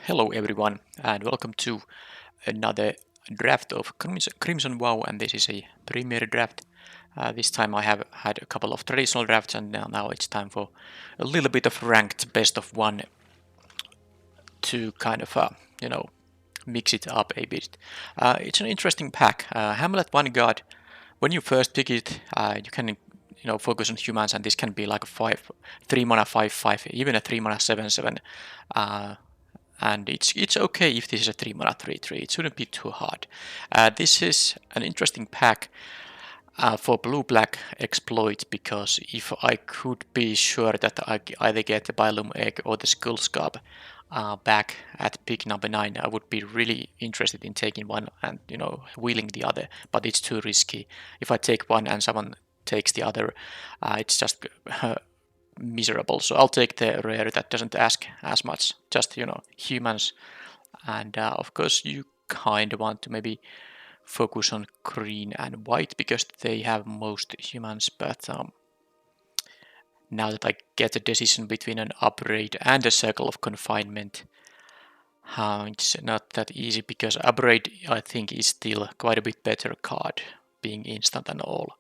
Hello everyone and welcome to another draft of Crimson WoW, and this is a premiere draft. This time I have had a couple of traditional drafts, and now it's time for a little bit of ranked best of one to kind of mix it up a bit. It's an interesting pack. Hamlet Vanguard, when you first pick it, you can focus on humans, and this can be like a 3 mana 5/5, even a 3 mana 7/7. And it's okay if this is a 3 mana 3/3. It shouldn't be too hard. This is an interesting pack for blue-black exploit, because if I could be sure that I either get the Bylum Egg or the Skull Scab back at pick number 9, I would be really interested in taking one and wheeling the other, but it's too risky. If I take one and someone takes the other, it's just miserable. So I'll take the rare that doesn't ask as much, just humans. And of course you kind of want to maybe focus on green and white because they have most humans, but now that I get a decision between an upgrade and a circle of confinement, it's not that easy, because upgrade I think is still quite a bit better card, being instant and all.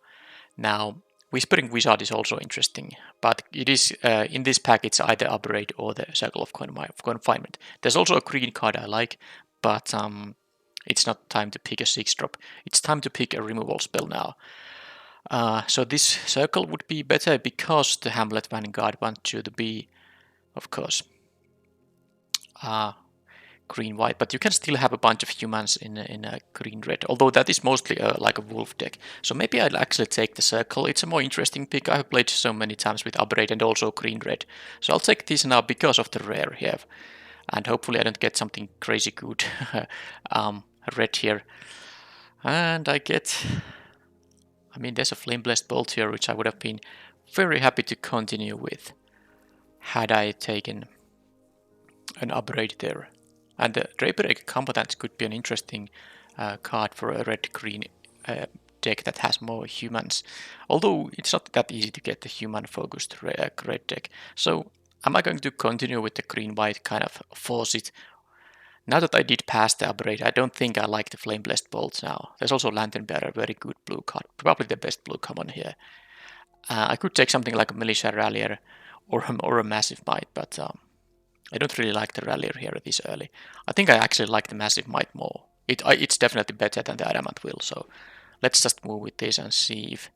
Now Whispering Wizard is also interesting, but it is in this pack it's either upgrade or the circle of confinement. There's also a green card I like, but it's not time to pick a 6-drop. It's time to pick a removal spell now. So this circle would be better because the Hamlet Vanguard wants you to be, of course, green-white, but you can still have a bunch of humans in a green-red, although that is mostly like a wolf deck. So maybe I'll actually take the circle. It's a more interesting pick. I've played so many times with upgrade and also green-red. So I'll take this now because of the rare here. And hopefully I don't get something crazy good red here. And I get... I mean, there's a Flame Blessed Bolt here, which I would have been very happy to continue with had I taken an upgrade there. And the Draper Egg Combatant could be an interesting card for a red-green deck that has more humans. Although it's not that easy to get the human-focused red deck. So am I going to continue with the green-white kind of force it? Now that I did pass the upgrade, I don't think I like the Flame Blessed Bolts now. There's also Lantern Bearer, very good blue card. Probably the best blue common here. I could take something like a Militia Rallier or a Massive Might, but I don't really like the Rallier here this early. I think I actually like the Massive Might more. It's definitely better than the Adamant Will, so let's just move with this and see if...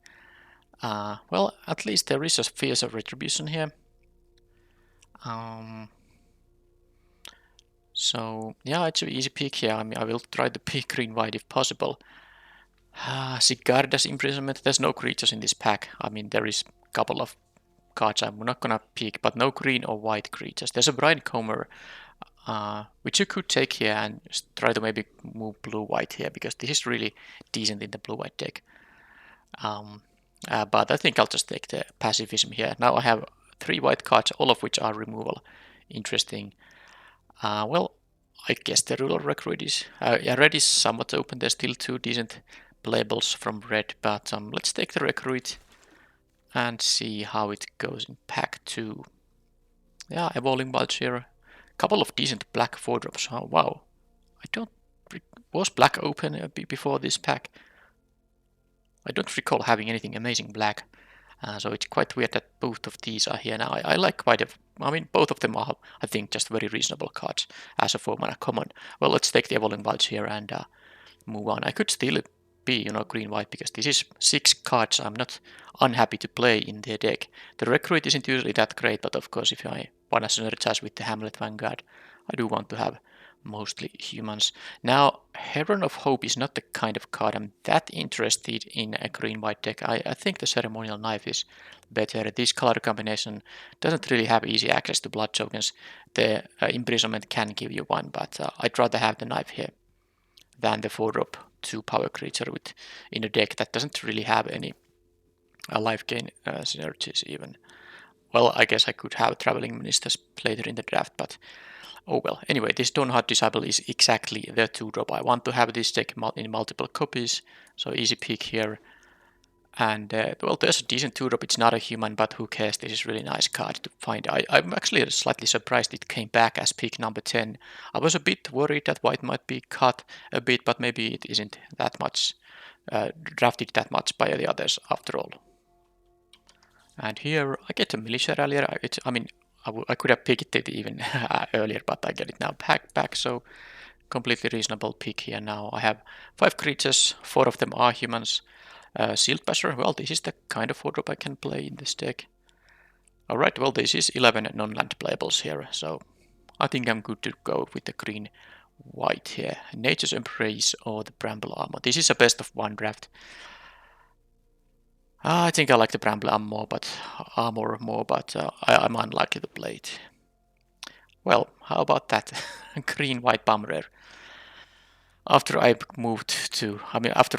well, at least there is a Fierce of Retribution here. So, yeah, it's an easy pick here. I mean, I will try to pick green-white if possible. Sigarda's Imprisonment. There's no creatures in this pack. I mean, there is a couple of cards I'm not gonna pick, but no green or white creatures. There's a Brian Comer, which you could take here and try to maybe move blue-white here, because this is really decent in the blue-white deck. But I think I'll just take the Pacifism here. Now I have 3 white cards, all of which are removal. Interesting. Well, I guess the Ruler Recruit is... yeah, red is somewhat open. There's still 2 decent playables from red, but let's take the Recruit and see how it goes in pack 2. Yeah, Evolving Bulge here. Couple of decent black 4-drops. Oh, wow. I don't... Was black open before this pack? I don't recall having anything amazing black. So it's quite weird that both of these are here now. I like quite a... I mean, both of them are, I think, just very reasonable cards as a 4-mana common. Well, let's take the Evolving Bulge here and move on. I could still be, green-white, because this is 6 cards I'm not unhappy to play in their deck. The Recruit isn't usually that great, but of course if I want to synergize with the Hamlet Vanguard, I do want to have mostly humans. Now, Heron of Hope is not the kind of card I'm that interested in a green-white deck. I think the Ceremonial Knife is better. This color combination doesn't really have easy access to blood tokens. The Imprisonment can give you one, but I'd rather have the knife here than the 4-drop 2-power creature in a deck that doesn't really have any life gain synergies even. Well, I guess I could have Traveling Ministers later in the draft, but oh well. Anyway, this Dawnhard Disciple is exactly the 2-drop. I want to have this deck in multiple copies, so easy pick here. And well, there's a decent 2-drop. It's not a human, but who cares? This is really nice card to find. I'm actually slightly surprised it came back as pick number 10. I was a bit worried that white might be cut a bit, but maybe it isn't that much drafted that much by the others after all. And here I get a militia earlier. I mean, I could have picked it even earlier, but I get it now back. So completely reasonable pick here now. I have 5 creatures, 4 of them are humans. Shield Basher, well, this is the kind of 4-drop I can play in this deck. Alright, well, this is 11 non-land playables here, so I think I'm good to go with the green-white here. Nature's Embrace or the Bramble Armor. This is a best of 1 draft. I think I like the Bramble Armor more, but I'm unlikely to play it. Well, how about that? Green-white Bummer. After I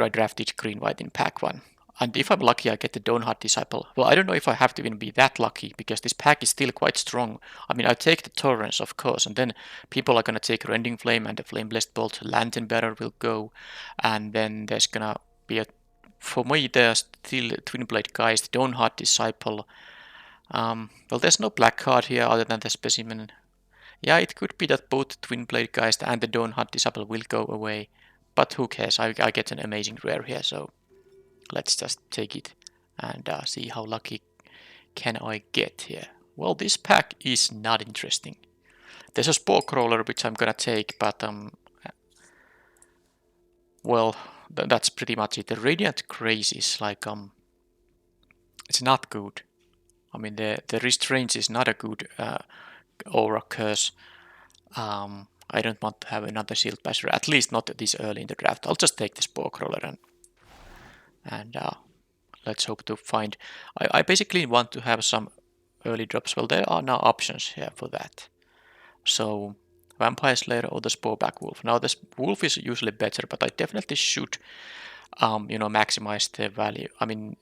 drafted green-white in pack 1. And if I'm lucky, I get the Dawnhard Disciple. Well, I don't know if I have to even be that lucky, because this pack is still quite strong. I mean, I take the Torrents, of course, and then people are gonna take Rending Flame and the Flame-Blessed Bolt. Lantern Bearer will go, and then there's gonna be for me, there's still Twin Blade Geist, Dawnhard Disciple. Well, there's no black card here other than the Specimen. Yeah, it could be that both Twin Blade Geist and the Dawnhard Disciple will go away, but who cares? I get an amazing rare here, so let's just take it and see how lucky can I get here. Well, this pack is not interesting. There's a Spore Crawler which I'm gonna take, but well, that's pretty much it. The Radiant Grace is like it's not good. I mean, the Restraints is not a good aura curse. I don't want to have another Shield Basher, at least not this early in the draft. I'll just take the Spore Crawler and let's hope to find. I basically want to have some early drops. Well, there are now options here for that. So Vampire Slayer or the Sporeback Wolf. Now this Wolf is usually better, but I definitely should maximize the value. I mean,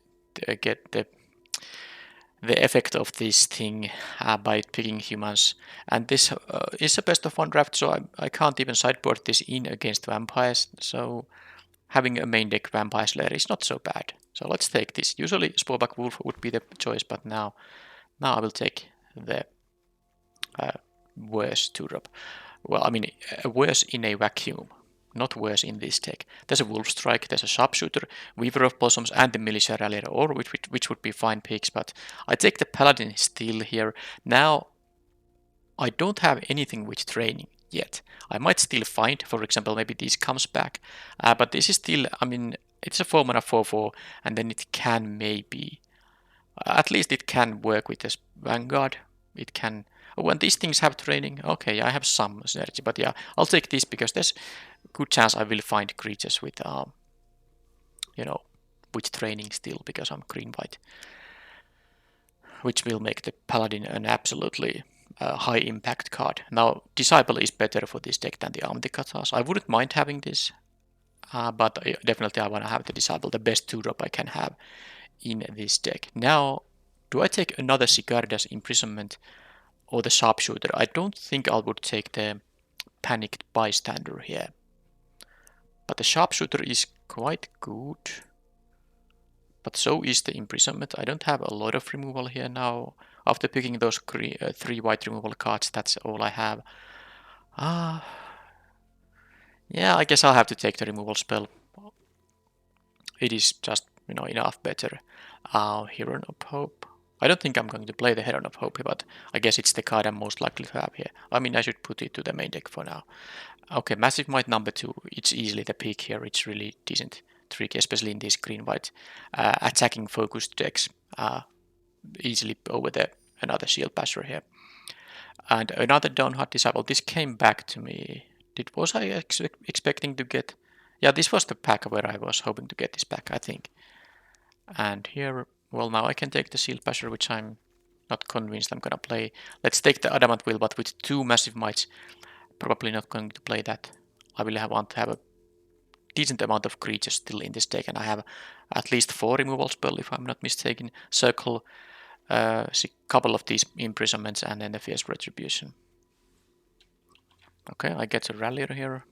get the effect of this thing by picking humans. And this is a best of 1 draft, so I can't even sideboard this in against vampires. So having a main deck Vampire Slayer is not so bad. So let's take this. Usually Sporeback Wolf would be the choice, but now I will take the worse 2-drop. Well, I mean, worse in a vacuum, not worse in this deck. There's a Wolf Strike, there's a Sharpshooter, Weaver of Blossoms, and the Militia Rallier, or which would be fine picks, but I take the Paladin still here. Now, I don't have anything with training yet. I might still find, for example, maybe this comes back, but this is still, I mean, it's a 4-mana 4/4, and then it can maybe, at least it can work with this Vanguard. It can. Oh, and these things have training. Okay, I have some synergy, but yeah, I'll take this because there's a good chance I will find creatures with, with training still, because I'm green-white, which will make the Paladin an absolutely high impact card. Now, Disciple is better for this deck than the Amtikatas. I wouldn't mind having this, but definitely I want to have the Disciple, the best 2-drop I can have in this deck. Now, do I take another Sigarda's Imprisonment or the Sharpshooter? I don't think I would take the Panicked Bystander here. But the Sharpshooter is quite good. But so is the Imprisonment. I don't have a lot of removal here now. After picking those 3 white removal cards, that's all I have. Yeah, I guess I'll have to take the removal spell. It is just, enough better. Heron of Hope. I don't think I'm going to play the Heron of Hope, but I guess it's the card I'm most likely to have here. I mean, I should put it to the main deck for now. Okay, Massive Might number 2. It's easily the pick here. It's really decent trick, especially in these green-white attacking focused decks. Easily over another Shield Basher here. And another Dawnhard Disciple. This came back to me. Was I expecting to get... Yeah, this was the pack where I was hoping to get this back, I think. And here, well, now I can take the Shield Basher, which I'm not convinced I'm gonna play. Let's take the Adamant Will, but with 2 Massive Mights, probably not going to play that. I will want to have a decent amount of creatures still in this deck, and I have at least 4 removal spell, if I'm not mistaken. Circle, a couple of these Imprisonments, and then the Fierce Retribution. Okay, I get a Rallier here.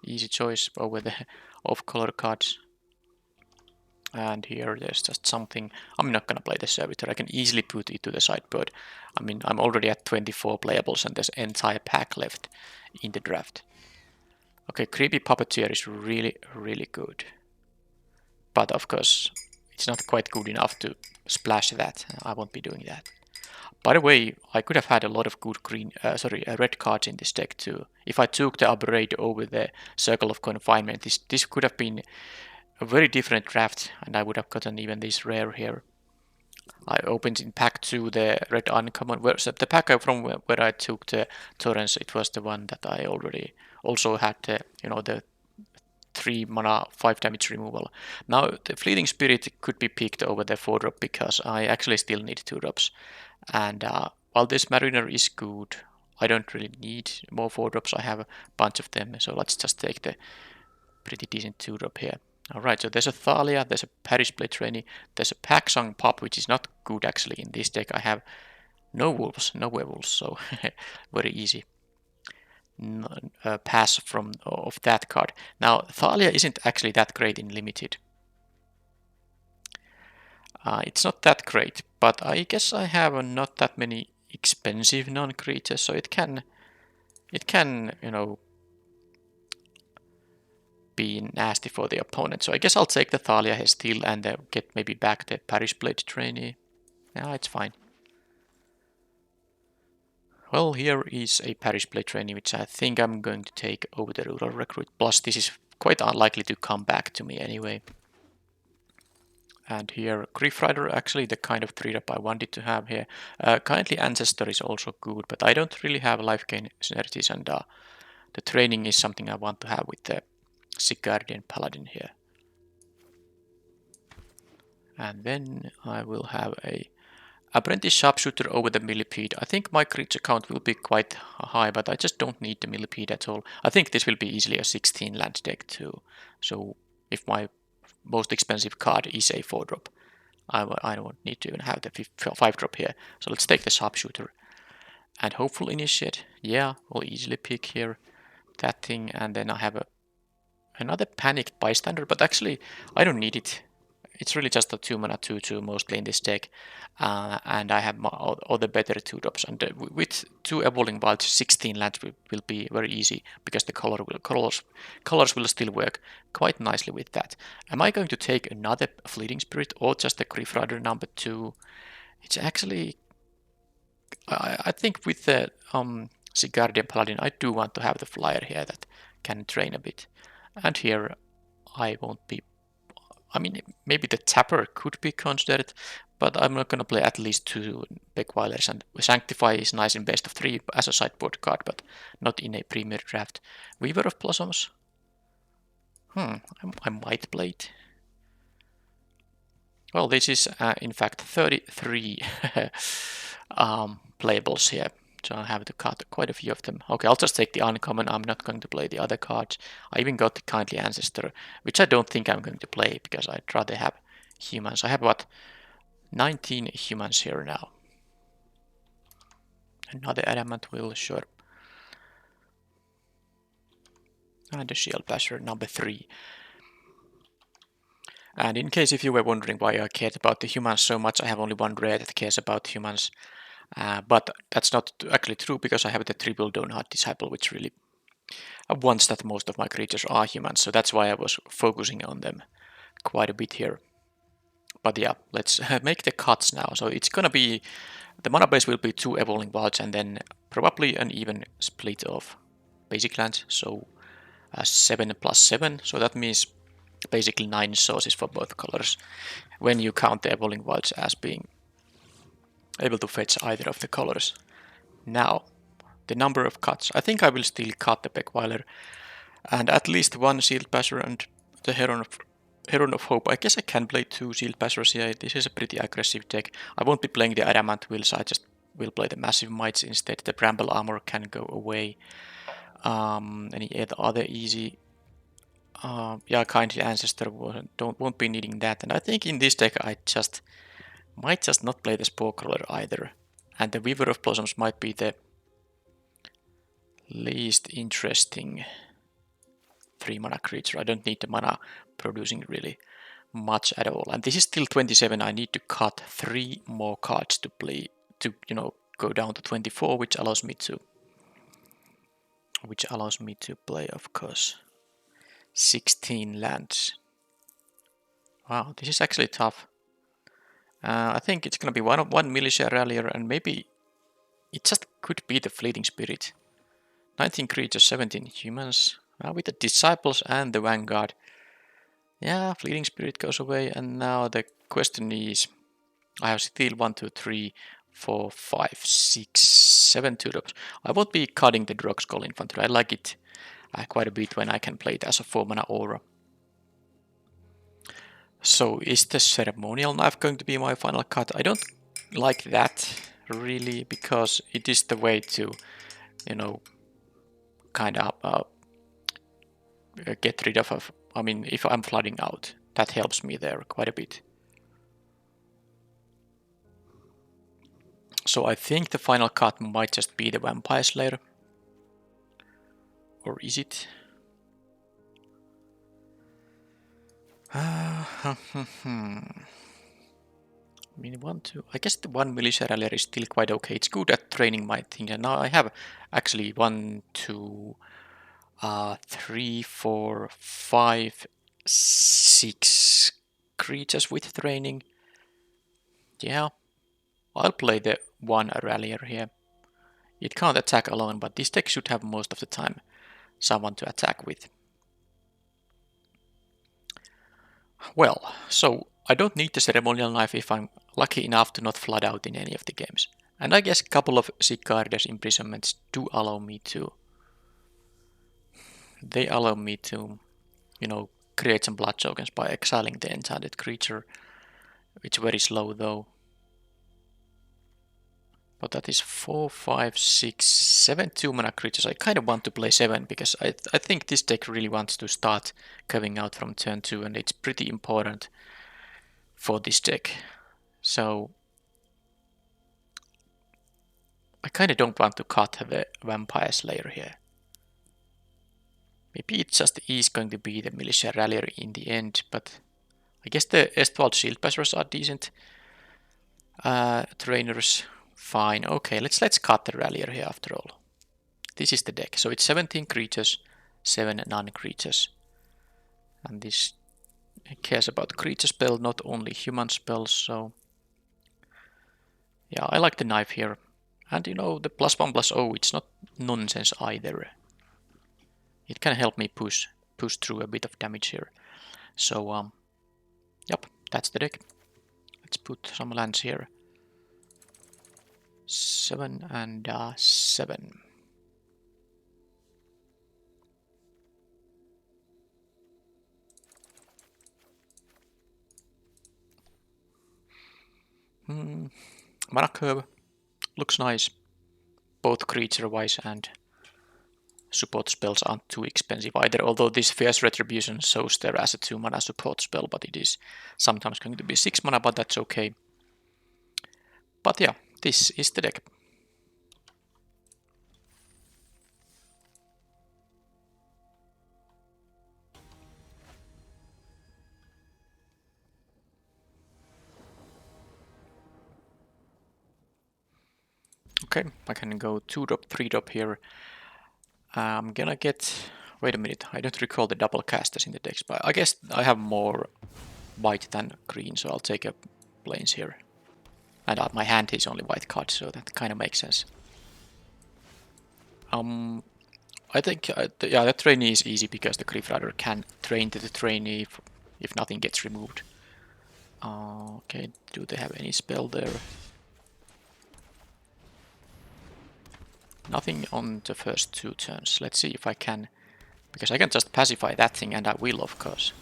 Easy choice over the off-color cards. And here there's just something. I'm not gonna play the servitor. I can easily put it to the sideboard. I mean, I'm already at 24 playables and there's entire pack left in the draft. Okay, creepy puppeteer is really, really good. But of course, it's not quite good enough to splash that. I won't be doing that. By the way, I could have had a lot of good red cards in this deck too. If I took the upgrade over the Circle of Confinement, this could have been a very different draft, and I would have gotten even this rare here. I opened in pack 2 the red uncommon. The pack from where I took the Torrents, it was the one that I already also had the 3 mana 5 damage removal. Now the Fleeting Spirit could be picked over the 4-drop because I actually still need 2 drops. And while this Mariner is good, I don't really need more 4-drops. I have a bunch of them, so let's just take the pretty decent 2-drop here. Alright, so there's a Thalia, there's a Parish Blade Trainee, there's a Paksang Pop, which is not good actually in this deck. I have no wolves, no werewolves, so very easy pass of that card. Now, Thalia isn't actually that great in limited. It's not that great, but I guess I have not that many expensive non-creatures, so it can be nasty for the opponent. So I guess I'll take the Thalia here still and get maybe back the Parish Blade Trainee. Yeah, it's fine. Well, here is a Parish Blade Trainee, which I think I'm going to take over the Rural Recruit. Plus, this is quite unlikely to come back to me anyway. And here, Grief Rider, actually the kind of 3-drop I wanted to have here. Kindly Ancestor is also good, but I don't really have life gain synergies, and the training is something I want to have with the Sigardian Paladin here. And then I will have a Apprentice Sharpshooter over the Millipede. I think my creature count will be quite high, but I just don't need the Millipede at all. I think this will be easily a 16 land deck too. So if my most expensive card is a 4-drop, I don't need to even have the 5-drop here. So let's take the Sharpshooter. And Hopeful Initiate. Yeah, we'll easily pick here that thing. And then I have another Panicked Bystander, but actually I don't need it. It's really just a 2-mana 2/2 mostly in this deck, and I have all the better 2-drops. And with 2 Evolving Wilds, 16 lands will be very easy because the colors will still work quite nicely with that. Am I going to take another Fleeting Spirit or just the Grief Rider number 2? It's actually, I think with the Sigardian Paladin, I do want to have the flyer here that can train a bit. And here I won't be. I mean, maybe the Tapper could be considered, but I'm not going to play at least 2 Beguilers, and Sanctify is nice in best of 3 as a sideboard card, but not in a premier draft. Weaver of Blossoms? I might play it. Well, this is in fact 33 playables here, so I have to cut quite a few of them. Okay, I'll just take the uncommon. I'm not going to play the other cards. I even got the Kindly Ancestor, which I don't think I'm going to play because I'd rather have humans. I have what, 19 humans here now. Another Adamant Will, sure. And the Shield Basher number 3. And in case if you were wondering why I cared about the humans so much, I have only one rare that cares about humans. But that's not actually true because I have the triple Donut Disciple, which really wants that most of my creatures are humans. So that's why I was focusing on them quite a bit here. But yeah, let's make the cuts now. So it's gonna be, the mana base will be 2 Evolving Wilds and then probably an even split of basic lands. So 7 plus 7. So that means basically 9 sources for both colors when you count the Evolving Wilds as being able to fetch either of the colors. Now, the number of cuts. I think I will still cut the Beguiler and at least 1 Shield Basher and the Heron of Hope. I guess I can play 2 Shield Bashers here. This is a pretty aggressive deck. I won't be playing the Adamant Wills, I just will play the Massive Mites instead. The Bramble Armor can go away. Any other easy... yeah, Kindly Ancestor won't be needing that. And I think in this deck I might just not play the Spore Crawler either. And the Weaver of Blossoms might be the least interesting 3-mana creature. I don't need the mana producing really. much at all. And this is still 27. I need to cut 3 more cards to play, to, you know, go down to 24, which allows me to play, of course, 16 lands. Wow, this is actually tough. I think it's gonna be one militia rallier, and maybe it just could be the fleeting spirit. 19 creatures, 17 humans. With the disciples and the vanguard. Yeah, fleeting spirit goes away, and now the question is, I have still 1, 2, 3, 4, 5, 6, 7 2-drops. I won't be cutting the Drog Skull Infantry. I like it quite a bit when I can play it as a 4-mana aura. So is the ceremonial knife going to be my final cut? I don't like that really, because it is the way to, you know, kind of get rid of, I mean, if I'm flooding out, that helps me there quite a bit. So I think the final cut might just be the Vampire Slayer. Or is it? I mean, 1, 2. I guess the 1 militia rallier is still quite okay. It's good at training my thing. And now I have actually 1, 2, 3, 4, 5, 6 creatures with training. Yeah, I'll play the 1 rallier here. It can't attack alone, but this deck should have most of the time someone to attack with. Well, so I don't need the ceremonial knife if I'm lucky enough to not flood out in any of the games. And I guess a couple of Sigarda's imprisonments do allow me to... They allow me to, you know, create some blood tokens by exiling the enchanted creature. It's very slow though. But that is 4, 5, 6, 7 2-mana creatures. I kind of want to play 7 because I think this deck really wants to start coming out from turn 2, and it's pretty important for this deck. So I kind of don't want to cut the Vampire Slayer here. Maybe it just is going to be the Militia Rallier in the end, but I guess the Estwald Shieldpassers are decent trainers. Fine, okay, let's cut the Rallier here after all. This is the deck, so it's 17 creatures, 7 non-creatures. And this cares about creature spell, not only human spells, so... Yeah, I like the knife here. And you know, the +1/+0, it's not nonsense either. It can help me push through a bit of damage here. So, yep, that's the deck. Let's put some lands here. 7 and 7. Mana curve looks nice, both creature-wise and support spells aren't too expensive either, although this Fierce Retribution shows there as a 2-mana support spell, but it is sometimes going to be 6 mana, but that's okay. But yeah, this is the deck. Okay, I can go 2-drop, 3-drop here. I'm gonna get... Wait a minute, I don't recall the double casters in the decks, but I guess I have more white than green, so I'll take a plains here. And my hand is only white cards, so that kind of makes sense. I think, yeah, the trainee is easy because the Griff Rider can train to the trainee if nothing gets removed. Okay, do they have any spell there? Nothing on the first 2 turns. Let's see if I can, because I can just pacify that thing, and I will, of course.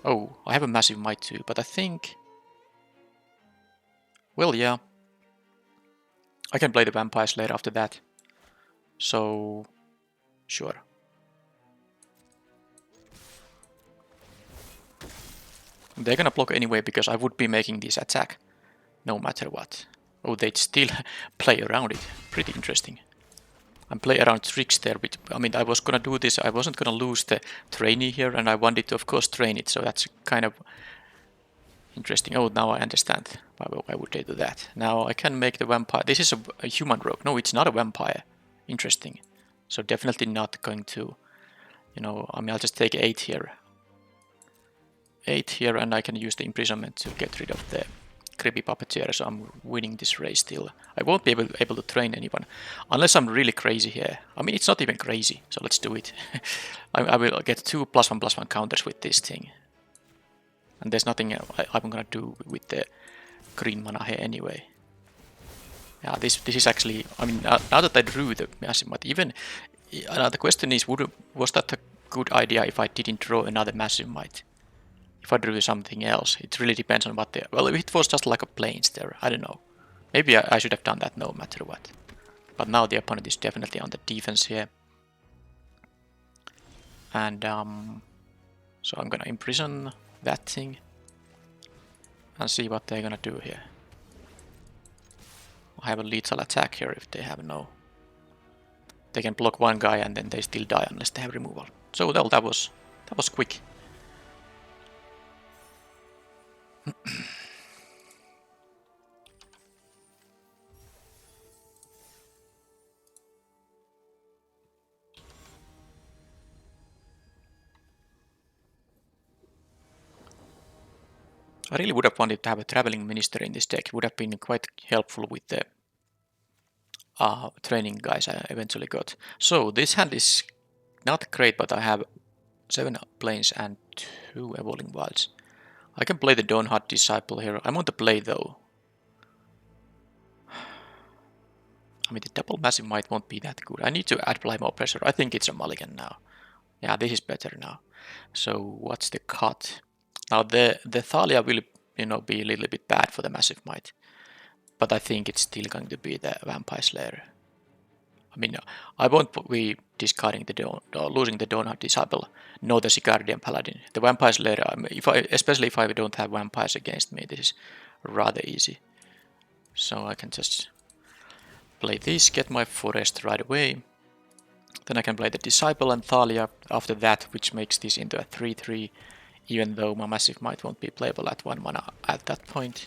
Oh, I have a massive might too, but I think... Well, yeah. I can play the Vampire Slayer after that. So... Sure. They're gonna block anyway, because I would be making this attack, no matter what. Oh, they'd still play around it. Pretty interesting. I'm playing around tricks there. But, I mean, I was gonna do this. I wasn't gonna lose the trainee here, and I wanted to, of course, train it. So that's kind of interesting. Oh, now I understand. Why would they do that? Now I can make the vampire. This is a human rogue. No, it's not a vampire. Interesting. So definitely not going to, you know, I mean, I'll just take 8 here. 8 here, and I can use the imprisonment to get rid of the creepy puppeteer, so I'm winning this race still. I won't be able to train anyone, unless I'm really crazy here. I mean, it's not even crazy, so let's do it. I will get 2 +1/+1 counters with this thing. And there's nothing I'm gonna do with the green mana here anyway. Yeah, this is actually, I mean, now that I drew the massive might, even, the question is, was that a good idea if I didn't draw another massive might? If I drew something else, it really depends on what well, if it was just like a plains there, I don't know. Maybe I should have done that no matter what. But now the opponent is definitely on the defense here. And so I'm gonna imprison that thing and see what they're gonna do here. I have a lethal attack here if they have no. They can block one guy and then they still die unless they have removal. So well, that was quick. I really would have wanted to have a traveling minister in this deck. It would have been quite helpful with the training guys I eventually got. So this hand is not great, but I have 7 planes and 2 evolving wilds. I can play the Dawnhard Disciple here. I'm on the play though. I mean, the double massive might won't be that good. I need to apply more pressure. I think it's a mulligan now. Yeah, this is better now. So what's the cut? Now the Thalia will, you know, be a little bit bad for the massive might, but I think it's still going to be the Vampire Slayer. I mean, I won't be discarding the losing the Dawnhard Disciple, nor the Sigardian Paladin. The Vampire Slayer, especially if I don't have vampires against me, this is rather easy. So I can just play this, get my forest right away. Then I can play the Disciple and Thalia after that, which makes this into a 3/3. Even though my massive might won't be playable at 1 mana at that point.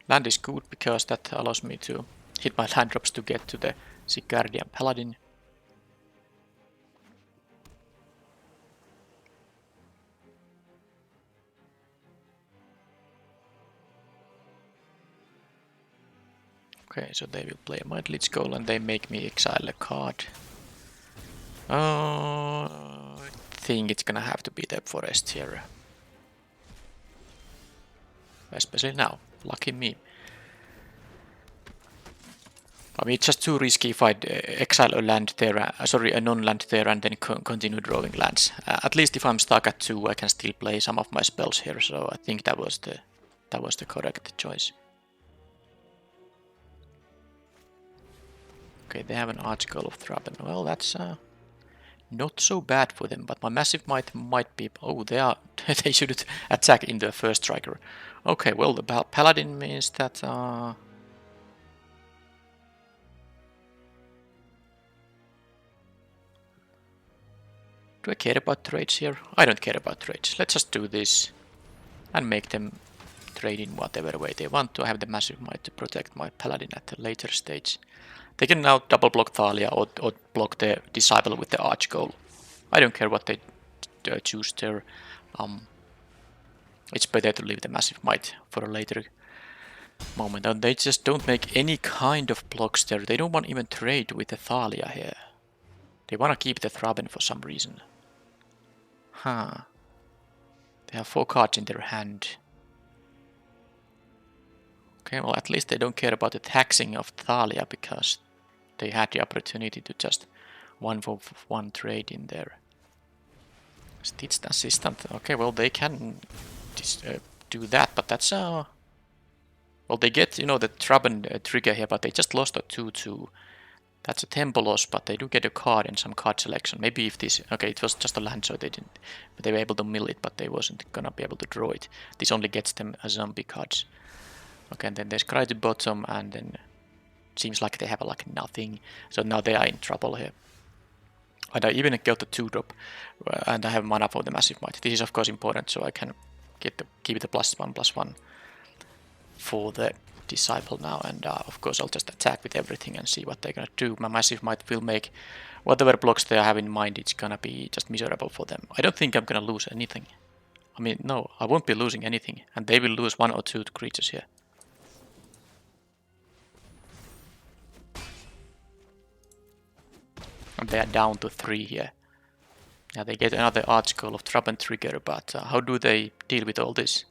Land is good because that allows me to hit my land drops to get to the Sigardian Paladin. Okay, so they will play a Might Lich Goal and they make me exile a card. I think it's gonna have to be the forest here. Especially now. Lucky me. I mean, it's just too risky if I exile a land there, a non-land there, and then continue drawing lands. At least if I'm stuck at 2, I can still play some of my spells here. So I think that was the correct choice. Okay, they have an Archgall of Thraben. Well, that's not so bad for them, but my massive might be. Oh, they should attack in the first striker. Okay, well, the Paladin means that. Do I care about trades here? I don't care about trades. Let's just do this and make them trade in whatever way they want to. I have the massive might to protect my Paladin at a later stage. They can now double block Thalia or block the Disciple with the Archgall. I don't care what they choose there. It's better to leave the massive might for a later moment. And they just don't make any kind of blocks there. They don't want even trade with the Thalia here. They want to keep the Thraben for some reason. Huh. They have 4 cards in their hand. Okay, well, at least they don't care about the taxing of Thalia because they had the opportunity to just 1-for-1 trade in there. Stitched Assistant. Okay, well, they can do that, but that's well, they get, you know, the Thraben trigger here, but they just lost a 2/2. That's a tempo loss, but they do get a card and some card selection. Maybe if this... Okay, it was just a land, so they didn't... But they were able to mill it, but they wasn't gonna be able to draw it. This only gets them a zombie cards. Okay, and then there's Cry to Bottom, and then... seems like they have like nothing. So now they are in trouble here. And I even got the 2-drop, and I have mana for the Massive Might. This is of course important, so I can keep the +1/+1 for the Disciple now. And of course I'll just attack with everything and see what they're gonna do. My Massive Might will make whatever blocks they have in mind, it's gonna be just miserable for them. I don't think I'm gonna lose anything. I mean, no, I won't be losing anything, and they will lose 1 or 2 creatures here. And they are down to 3 here. Now they get another article of Trap and Trigger, but how do they deal with all this?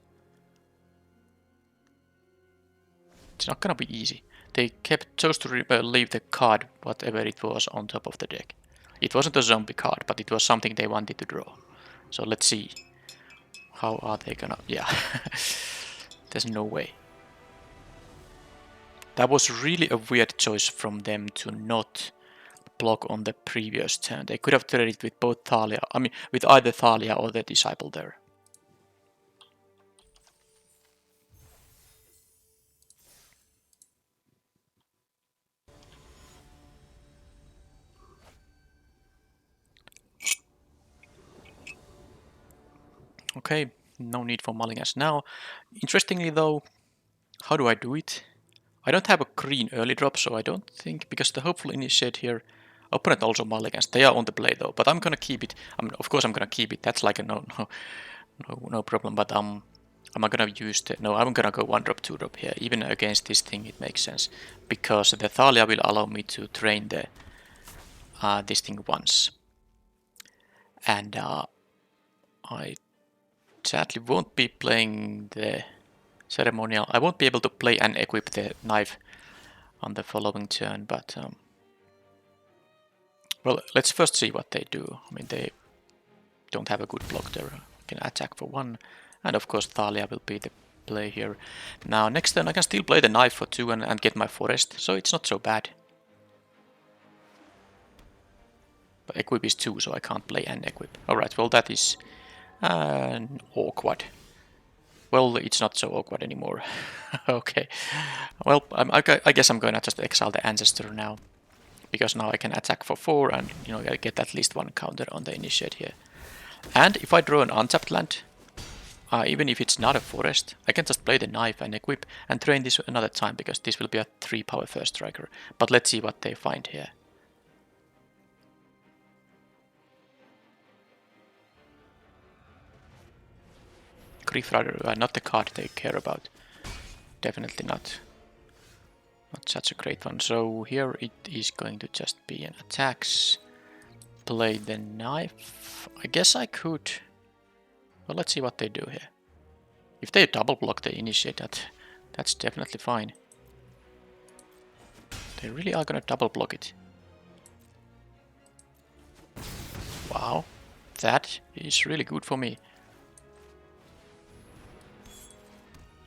It's not gonna be easy. They chose to leave the card, whatever it was, on top of the deck. It wasn't a zombie card, but it was something they wanted to draw. So let's see. How are they gonna... Yeah. There's no way. That was really a weird choice from them to not block on the previous turn. They could have traded with both Thalia, I mean with either Thalia or the Disciple there. Okay, no need for mulligans now. Interestingly though, how do I do it? I don't have a green early drop, so I don't think, because the Hopeful Initiate here, opponent also mulligans, they are on the play though, but I'm gonna keep it. I mean, of course I'm gonna keep it, that's like a no problem, but am I gonna use the... No, I'm gonna go 1-drop, 2-drop here. Even against this thing it makes sense, because the Thalia will allow me to train the this thing once. And I sadly won't be playing the Ceremonial. I won't be able to play and equip the knife on the following turn, but well, let's first see what they do. I mean, they don't have a good block there. Can attack for 1, and of course Thalia will be the play here. Now next turn I can still play the knife for 2 and get my forest, so it's not so bad. But equip is 2, so I can't play and equip. Alright, well that is awkward. Well, it's not so awkward anymore. Okay. Well, I guess I'm gonna just exile the Ancestor now. Because now I can attack for 4 and, you know, I get at least 1 counter on the Initiate here. And if I draw an untapped land, even if it's not a forest, I can just play the knife and equip and train this another time, because this will be a 3 power first striker. But let's see what they find here. Grief Rider, not the card they care about. Definitely not. Not such a great one. So here it is going to just be an attacks. Play the knife. I guess I could... Well, let's see what they do here. If they double block the Initiate, that's definitely fine. They really are gonna double block it. Wow. That is really good for me.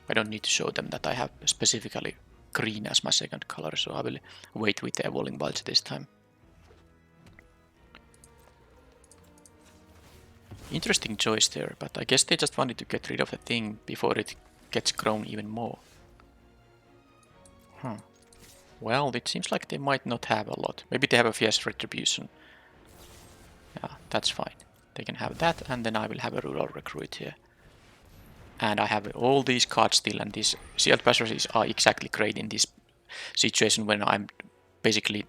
I don't need to show them that I have specifically green as my second color, so I will wait with the Evolving Wilds this time. Interesting choice there, but I guess they just wanted to get rid of the thing before it gets grown even more. Well, it seems like they might not have a lot. Maybe they have a Fierce Retribution. Yeah, that's fine. They can have that, and then I will have a Rural Recruit here. And I have all these cards still, and these Sealed Passages are exactly great in this situation when I'm basically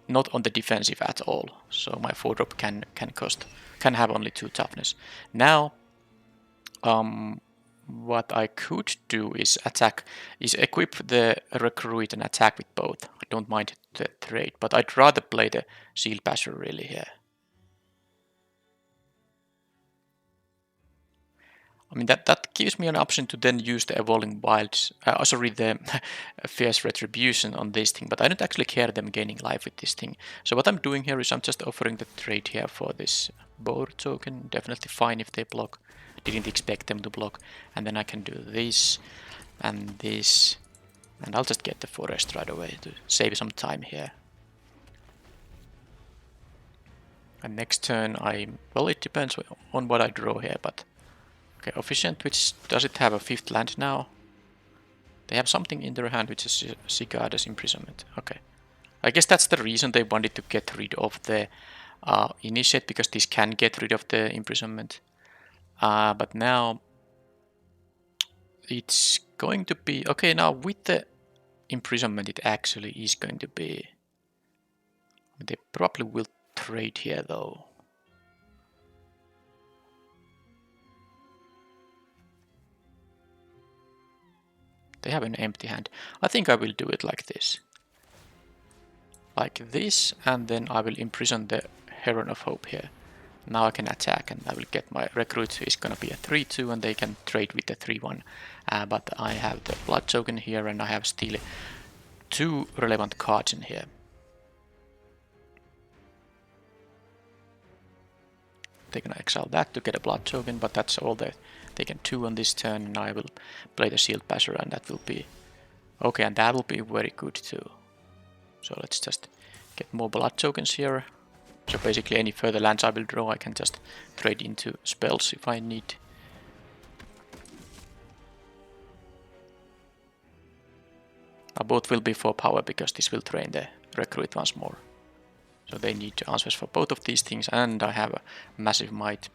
not on the defensive at all. So my 4-drop can have only 2 toughness. Now, what I could do is equip the Recruit and attack with both. I don't mind the trade, but I'd rather play the Sealed Passer really here. I mean, that gives me an option to then use the Evolving Wilds, the Fierce Retribution on this thing, but I don't actually care them gaining life with this thing. So what I'm doing here is I'm just offering the trade here for this Boar token. Definitely fine if they block. Didn't expect them to block. And then I can do this and this, and I'll just get the forest right away to save some time here. And next turn well, it depends on what I draw here, but okay, Officiant, which does it have a 5th land now? They have something in their hand which is Sigada's imprisonment. Okay. I guess that's the reason they wanted to get rid of the initiate, because this can get rid of the imprisonment. But now it's going to be... Okay, now with the imprisonment it actually is going to be... They probably will trade here though. They have an empty hand. I think I will do it like this. Like this, and then I will imprison the Heron of Hope here. Now I can attack, and I will get my recruit, who is gonna be a 3-2, and they can trade with the 3-1. But I have the Blood Token here, and I have still 2 relevant cards in here. They're gonna exile that to get a Blood Token, but that's all they can 2 on this turn, and I will play the Shield Basher, and that will be... Okay, and that will be very good too. So let's just get more Blood Tokens here. So basically any further lands I will draw, I can just trade into spells if I need. Now both will be for power, because this will train the recruit once more. So they need answers for both of these things, and I have a massive might.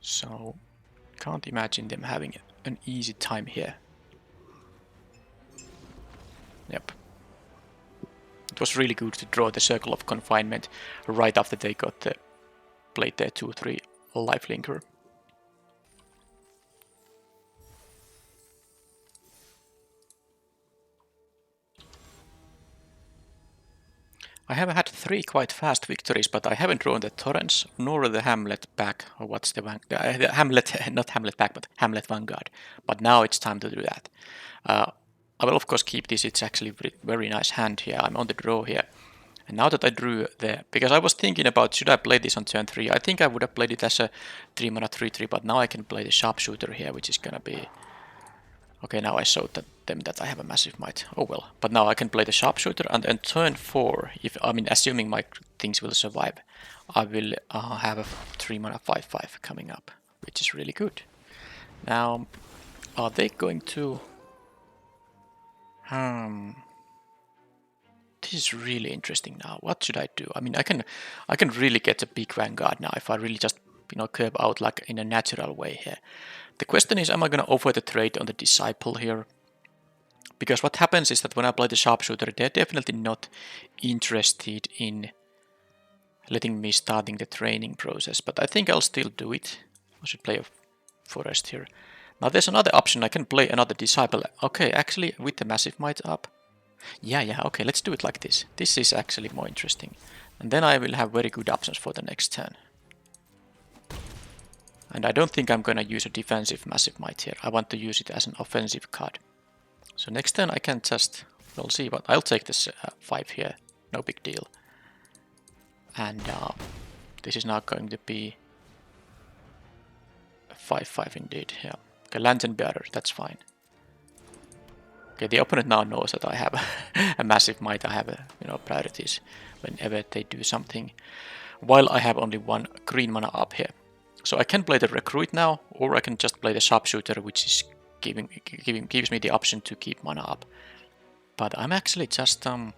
So can't imagine them having an easy time here. Yep. It was really good to draw the Circle of Confinement right after they got the played their 2-3 lifelinker. I have had 3 quite fast victories, but I haven't drawn the Torrents nor the Hamlet back. Or what's the Hamlet? Not Hamlet back, but Hamlet Vanguard. But now it's time to do that. I will of course keep this. It's actually a very nice hand here. I'm on the draw here. And now that I drew the... Because I was thinking about, should I play this on turn 3? I think I would have played it as a 3-mana 3-3, but now I can play the Sharpshooter here, which is gonna be... Okay, now I showed them that I have a massive might. Oh well. But now I can play the Sharpshooter, and on turn 4, assuming my things will survive, I will have a 3-mana 5-5 coming up, which is really good. Now, are they going to... This is really interesting now. What should I do? I mean, I can really get a big Vanguard now if I really just, curve out like in a natural way here. The question is, am I going to offer the trade on the Disciple here? Because what happens is that when I play the Sharpshooter, they're definitely not interested in letting me starting the training process. But I think I'll still do it. I should play a Forest here. Now there's another option. I can play another Disciple. Okay, actually with the Massive Might up. Yeah, okay, let's do it like this. This is actually more interesting. And then I will have very good options for the next turn. And I don't think I'm gonna use a defensive Massive Might here. I want to use it as an offensive card. So next turn I can just... We'll see, but I'll take this 5 here. No big deal. And this is now going to be a 5-5 indeed, yeah. Okay, Lantern Bearer, that's fine. Okay, the opponent now knows that I have a massive might. I have priorities whenever they do something. While I have only 1 green mana up here, so I can play the Recruit now, or I can just play the Sharpshooter, which is gives me the option to keep mana up. But I'm actually just I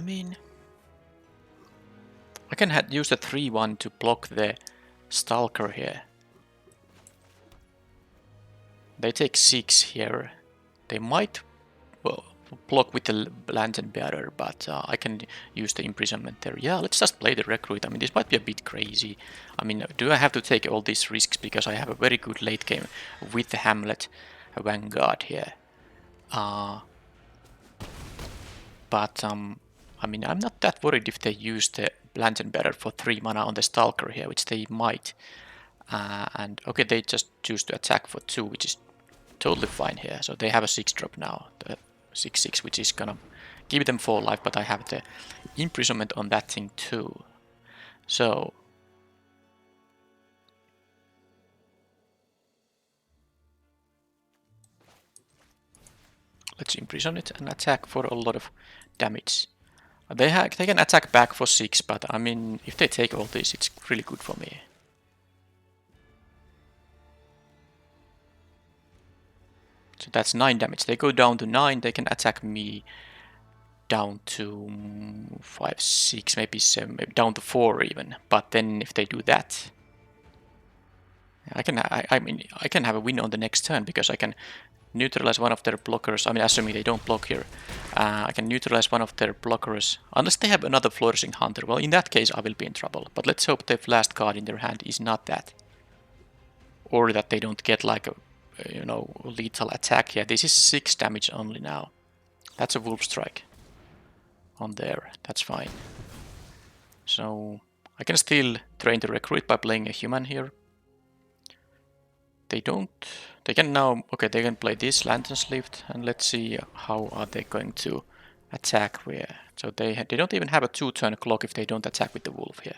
mean, I can use the 3-1 to block the Stalker here. They take 6 here. They might, well, block with the Lantern Bearer, but I can use the Imprisonment there. Yeah, let's just play the Recruit. I mean, this might be a bit crazy. I mean, do I have to take all these risks because I have a very good late game with the Hamlet Vanguard here? But I mean, I'm not that worried if they use the Lantern Bearer for 3 mana on the Stalker here, which they might. And okay, they just choose to attack for 2, which is totally fine here. So they have a 6-drop now, the 6-6, which is gonna give them 4 life, but I have the Imprisonment on that thing too. So let's imprison it and attack for a lot of damage. They can attack back for 6, but I mean, if they take all this, it's really good for me. So that's 9 damage. They go down to 9, they can attack me down to 5, 6, maybe 7, maybe down to 4 even. But then if they do that, I mean, I can have a win on the next turn because I can neutralize one of their blockers. I mean, assuming they don't block here. I can neutralize one of their blockers. Unless they have another Flourishing Hunter. Well, in that case, I will be in trouble. But let's hope the last card in their hand is not that. Or that they don't get like a, you know, lethal attack. Yeah, this is 6 damage only now. That's a Wolf Strike on there. That's fine. So I can still train the recruit by playing a human here. They don't. They can now. Okay, they can play this Lantern's Lift, and let's see how are they going to attack where. So they don't even have a 2-turn clock if they don't attack with the wolf here.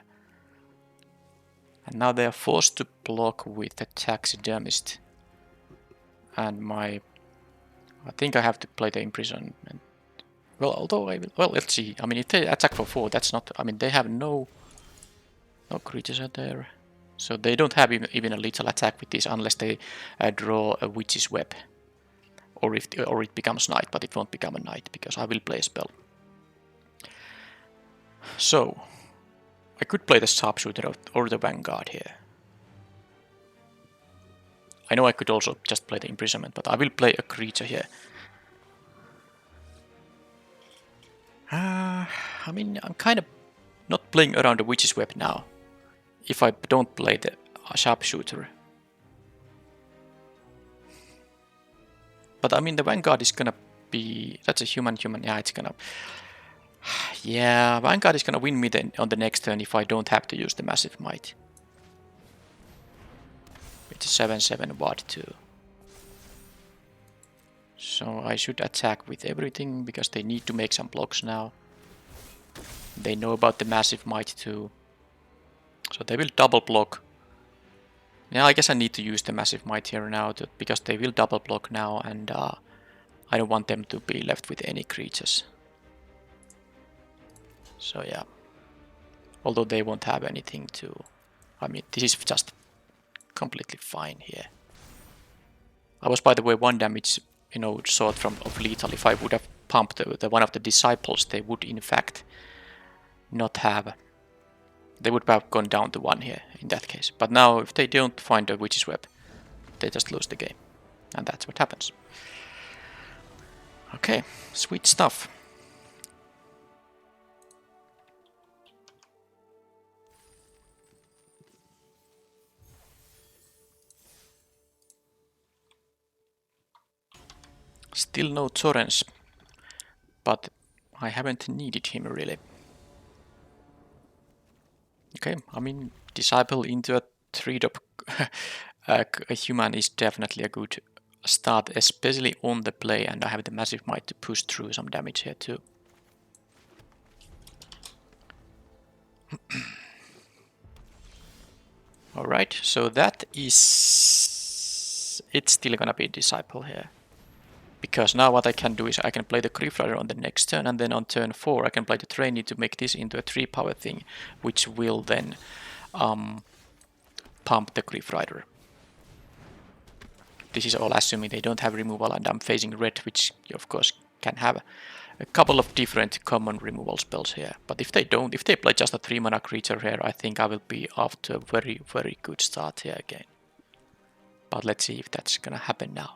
And now they are forced to block with the taxidermist. And I think I have to play the imprisonment. Well, although well, let's see. I mean, if they attack for 4, that's not. I mean, they have no creatures out there. So they don't have even a lethal attack with this unless they draw a Witch's Web. Or it becomes Night, but it won't become a Night because I will play a spell. So I could play the Sharpshooter or the Vanguard here. I know I could also just play the Imprisonment, but I will play a creature here. I mean, I'm kind of not playing around the Witch's Web now. If I don't play the Sharpshooter. But I mean, the Vanguard is gonna be... That's a human. Yeah, it's gonna... Yeah, Vanguard is gonna win me on the next turn if I don't have to use the Massive Might. It's a 7/7 ward too. So I should attack with everything because they need to make some blocks now. They know about the Massive Might too. So they will double block. Yeah, I guess I need to use the Massive Might here now because they will double block now, and I don't want them to be left with any creatures. So yeah. Although they won't have anything to... I mean, this is just completely fine here. I was, by the way, 1 damage, you know, short of lethal. If I would have pumped the one of the disciples, they would in fact not have... They would have gone down to 1 here in that case. But now, if they don't find a Witch's Web, they just lose the game. And that's what happens. Okay, sweet stuff. Still no Torrens, but I haven't needed him really. Okay, I mean, Disciple into a 3-drop a human is definitely a good start, especially on the play, and I have the Massive Might to push through some damage here too. Alright, so that is... It's still gonna be Disciple here. Because now what I can do is I can play the Griff Rider on the next turn, and then on turn 4 I can play the Trainee to make this into a 3-power thing, which will then pump the Griff Rider. This is all assuming they don't have removal and I'm facing red, which you of course can have a couple of different common removal spells here. But if they don't, if they play just a 3-mana creature here, I think I will be off to a very, very good start here again. But let's see if that's gonna happen now.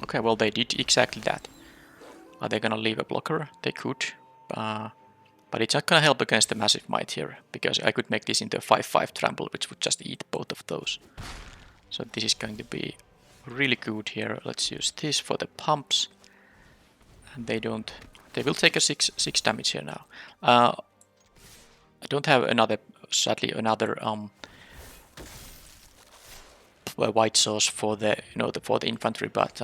Okay, well they did exactly that. Are they gonna leave a blocker? They could. But it's not gonna help against the Massive Might here, because I could make this into a 5/5 trample, which would just eat both of those. So this is going to be really good here. Let's use this for the pumps. And they don't... They will take a 6 damage here now. I don't have another, sadly, another white sauce for the, for the infantry, but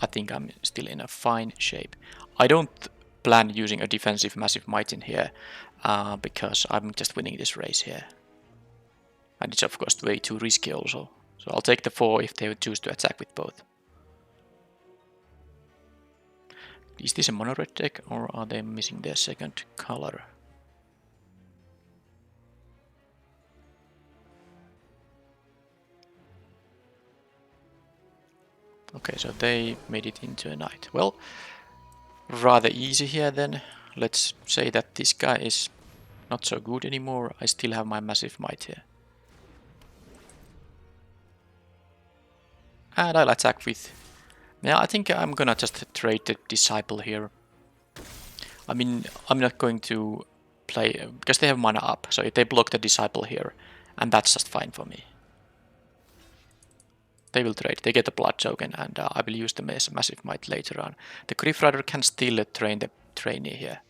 I think I'm still in a fine shape. I don't plan using a defensive Massive Might in here because I'm just winning this race here. And it's of course way too risky also. So I'll take the 4 if they would choose to attack with both. Is this a mono red deck or are they missing their second color? Okay, so they made it into a knight. Well, rather easy here then. Let's say that this guy is not so good anymore. I still have my massive might here. And I'll attack with... Yeah, I think I'm gonna just trade the disciple here. I mean, I'm not going to play... because they have mana up, so if they block the disciple here, and that's just fine for me. They will trade, they get the blood token, and I will use the massive might later on. The Griff Rider can still train the trainee here.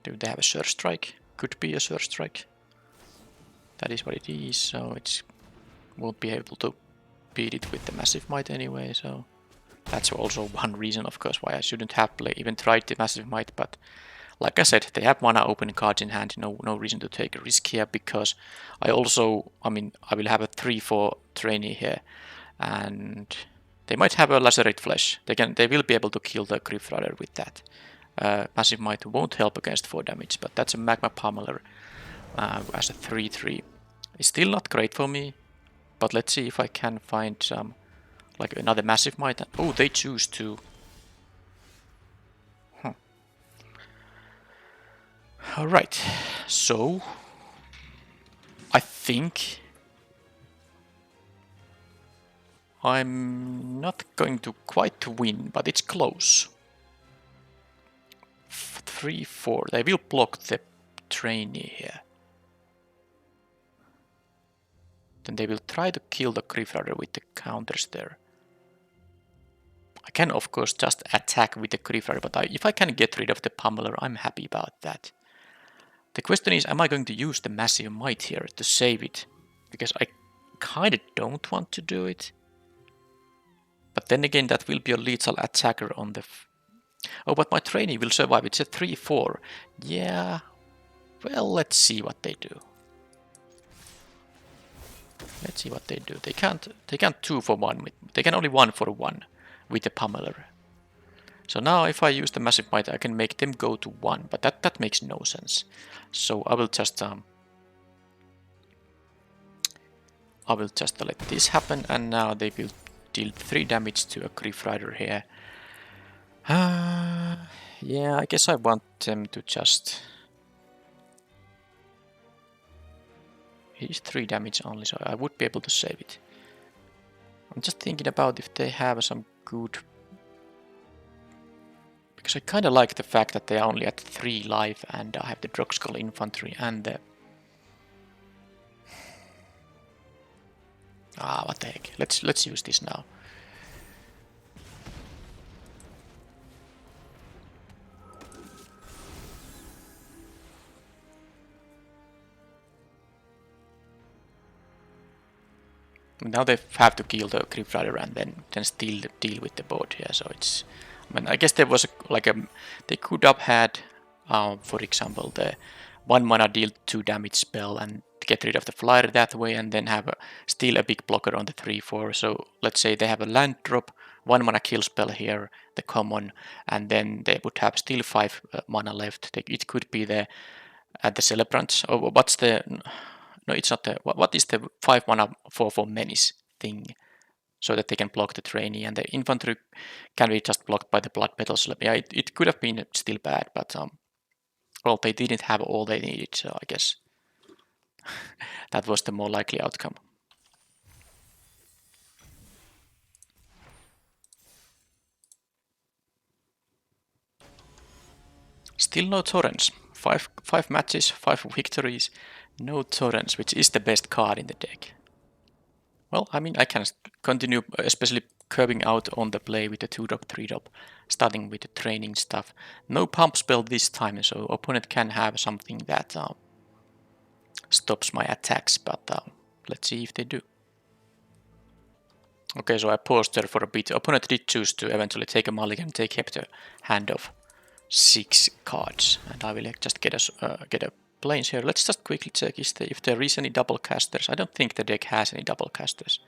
Do they have a Surge Strike? Could be a Surge Strike. That is what it is, so it won't be able to beat it with the massive might anyway, so... That's also one reason, of course, why I shouldn't have even tried the massive might, but... Like I said, they have mana open cards in hand, no reason to take a risk here, because I also, I mean, I will have a 3-4 trainee here, and they might have a lacerate flesh. They will be able to kill the Griff Rider with that. Massive might won't help against 4 damage, but that's a magma pummeler as a 3-3. It's still not great for me, but let's see if I can find some, like another massive might. Oh, they choose to. Alright, so I think I'm not going to quite win, but it's close. 3-4, they will block the trainee here. Then they will try to kill the Griff Rider with the counters there. I can of course just attack with the Griff Rider, but if I can get rid of the pummeler, I'm happy about that. The question is, am I going to use the massive might here to save it? Because I kinda don't want to do it. But then again, that will be a lethal attacker on the... Oh, but my trainee will survive. It's a 3-4. Yeah. Well, let's see what they do. Let's see what they do. They can't 2-for-1. They can only 1-for-1 with the pummeler. So now if I use the massive might, I can make them go to 1, but that makes no sense. So I will just let this happen, and now they will deal 3 damage to a Griff Rider here. Yeah, I guess I want them to just... It is 3 damage only, so I would be able to save it. I'm just thinking about if they have some good... Because I kinda like the fact that they are only at 3 life, and I have the Drogskull infantry and the... what the heck. Let's use this now. Now they have to kill the Griff Rider and then still deal with the board here, so it's... I mean, I guess there was they could have had, for example, the 1 mana deal 2 damage spell and get rid of the flyer that way, and then have still a big blocker on the 3-4. So let's say they have a land drop, 1 mana kill spell here, the common, and then they would have still 5 mana left. It could be the Celebrant. Or what's the... No, it's not the... What is the 5 mana for menace thing? So that they can block the trainee, and the infantry can be just blocked by the blood petals. Yeah, it could have been still bad, but well, they didn't have all they needed, so I guess that was the more likely outcome. Still no torrents. 5 matches, 5 victories, no torrents, which is the best card in the deck. Well, I mean, I can continue, especially curving out on the play with the 2-drop, 3-drop, starting with the training stuff. No pump spell this time, so opponent can have something that stops my attacks, but let's see if they do. Okay, so I paused there for a bit. Opponent did choose to eventually take a mulligan, take Hepter hand of 6 cards, and I will just get a planes here. Let's just quickly check if there is any double casters. I don't think the deck has any double casters.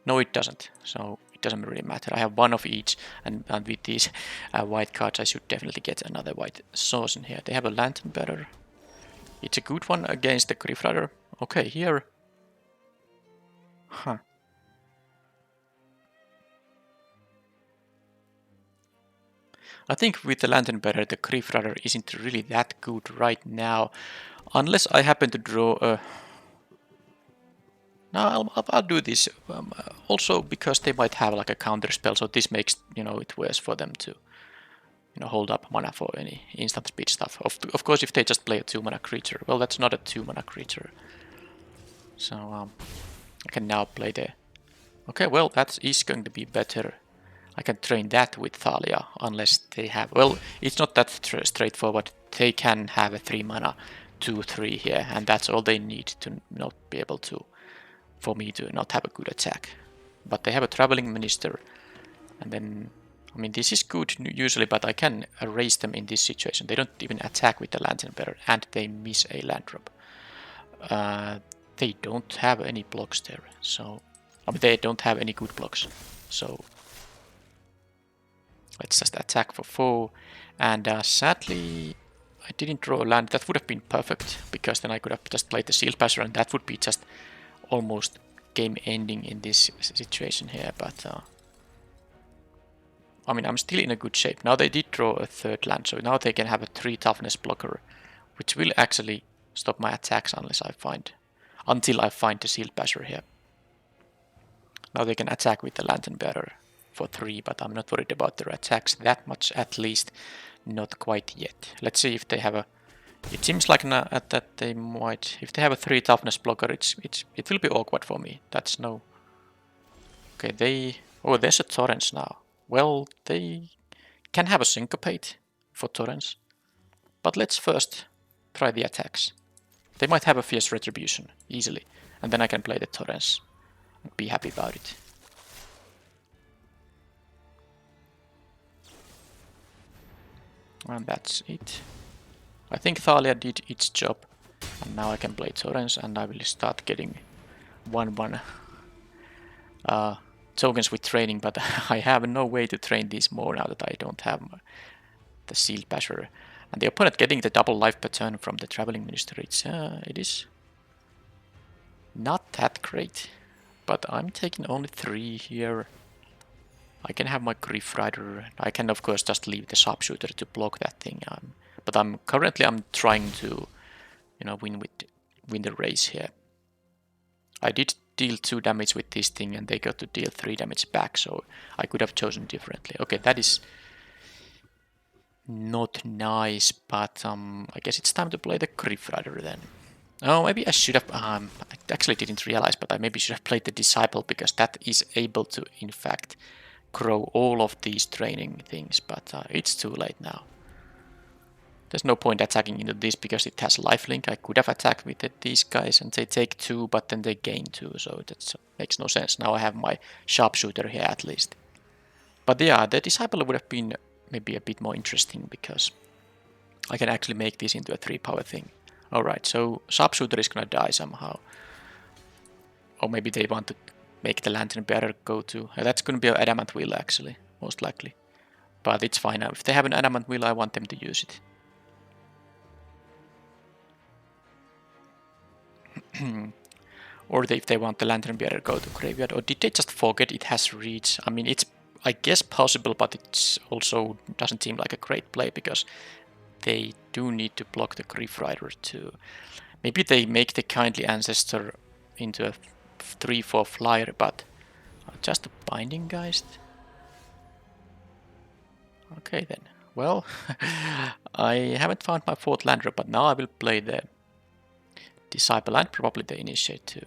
No, it doesn't. So it doesn't really matter. I have one of each, and with these white cards, I should definitely get another white source in here. They have a Lantern Bearer. It's a good one against the Griff Rider. Okay, here. Huh. I think with the Lantern Bearer, the Griff Rider isn't really that good right now. Unless I happen to draw a... No, I'll do this. Also because they might have like a counter spell, so this makes it worse for them to hold up mana for any instant speed stuff. Of course, if they just play a 2-mana creature, well, that's not a 2-mana creature. So I can now play the... Okay, well, that is going to be better. I can train that with Thalia, unless they have... Well, it's not that straightforward. They can have a 3-mana 2/3 here, and that's all they need to not be able to... for me to not have a good attack. But they have a Traveling Minister, and then... I mean, this is good usually, but I can erase them in this situation. They don't even attack with the Lantern Bearer, and they miss a land drop. They don't have any blocks there, so... I mean, they don't have any good blocks, so... Let's just attack for 4, and sadly... I didn't draw a land. That would have been perfect, because then I could have just played the Shield Passer, and that would be just almost game ending in this situation here, but... I mean, I'm still in a good shape. Now they did draw a 3rd land, so now they can have a 3 toughness blocker, which will actually stop my attacks until I find the Shield Passer here. Now they can attack with the Lantern Bearer for 3, but I'm not worried about their attacks that much, at least not quite yet. Let's see if they have a... It seems like that they might... If they have a 3 toughness blocker, it will be awkward for me. That's no... Okay, they... Oh, there's a Torrents now. Well, they can have a Syncopate for Torrents. But let's first try the attacks. They might have a Fierce Retribution, easily. And then I can play the Torrents and be happy about it. And that's it. I think Thalia did its job. And now I can play Torrents, and I will start getting 1/1 tokens with training, but I have no way to train these more now that I don't have the Shield Passer. And the opponent getting the double life per turn from the Traveling Minister, it is not that great. But I'm taking only 3 here. I can have my Griff Rider. I can of course just leave the Sharpshooter to block that thing. But I'm trying to win the race here. I did deal 2 damage with this thing, and they got to deal 3 damage back, so I could have chosen differently. Okay, that is not nice, but I guess it's time to play the Griff Rider then. Oh, maybe I should have... I actually didn't realize, but I maybe should have played the Disciple, because that is able to, in fact, grow all of these training things, but it's too late now. There's no point attacking into this because it has lifelink. I could have attacked with these guys and they take 2, but then they gain 2, so that makes no sense. Now I have my Sharpshooter here at least. But yeah, the Disciple would have been maybe a bit more interesting because I can actually make this into a 3-power thing. Alright, so Sharpshooter is gonna die somehow. Or maybe they want to make the Lantern Bearer go to... that's gonna be an Adamant Wheel actually, most likely. But it's fine now. If they have an Adamant Wheel, I want them to use it. Or if they want the Lantern Bearer go to graveyard, or did they just forget it has reach? I mean, it's I guess possible, but it also doesn't seem like a great play because they do need to block the Griff Rider too. Maybe they make the Kindly Ancestor into a 3/4 flyer, but just a Binding Geist. Okay then. Well, I haven't found my 4th land drop, but now I will play the Disciple and probably the Initiate too.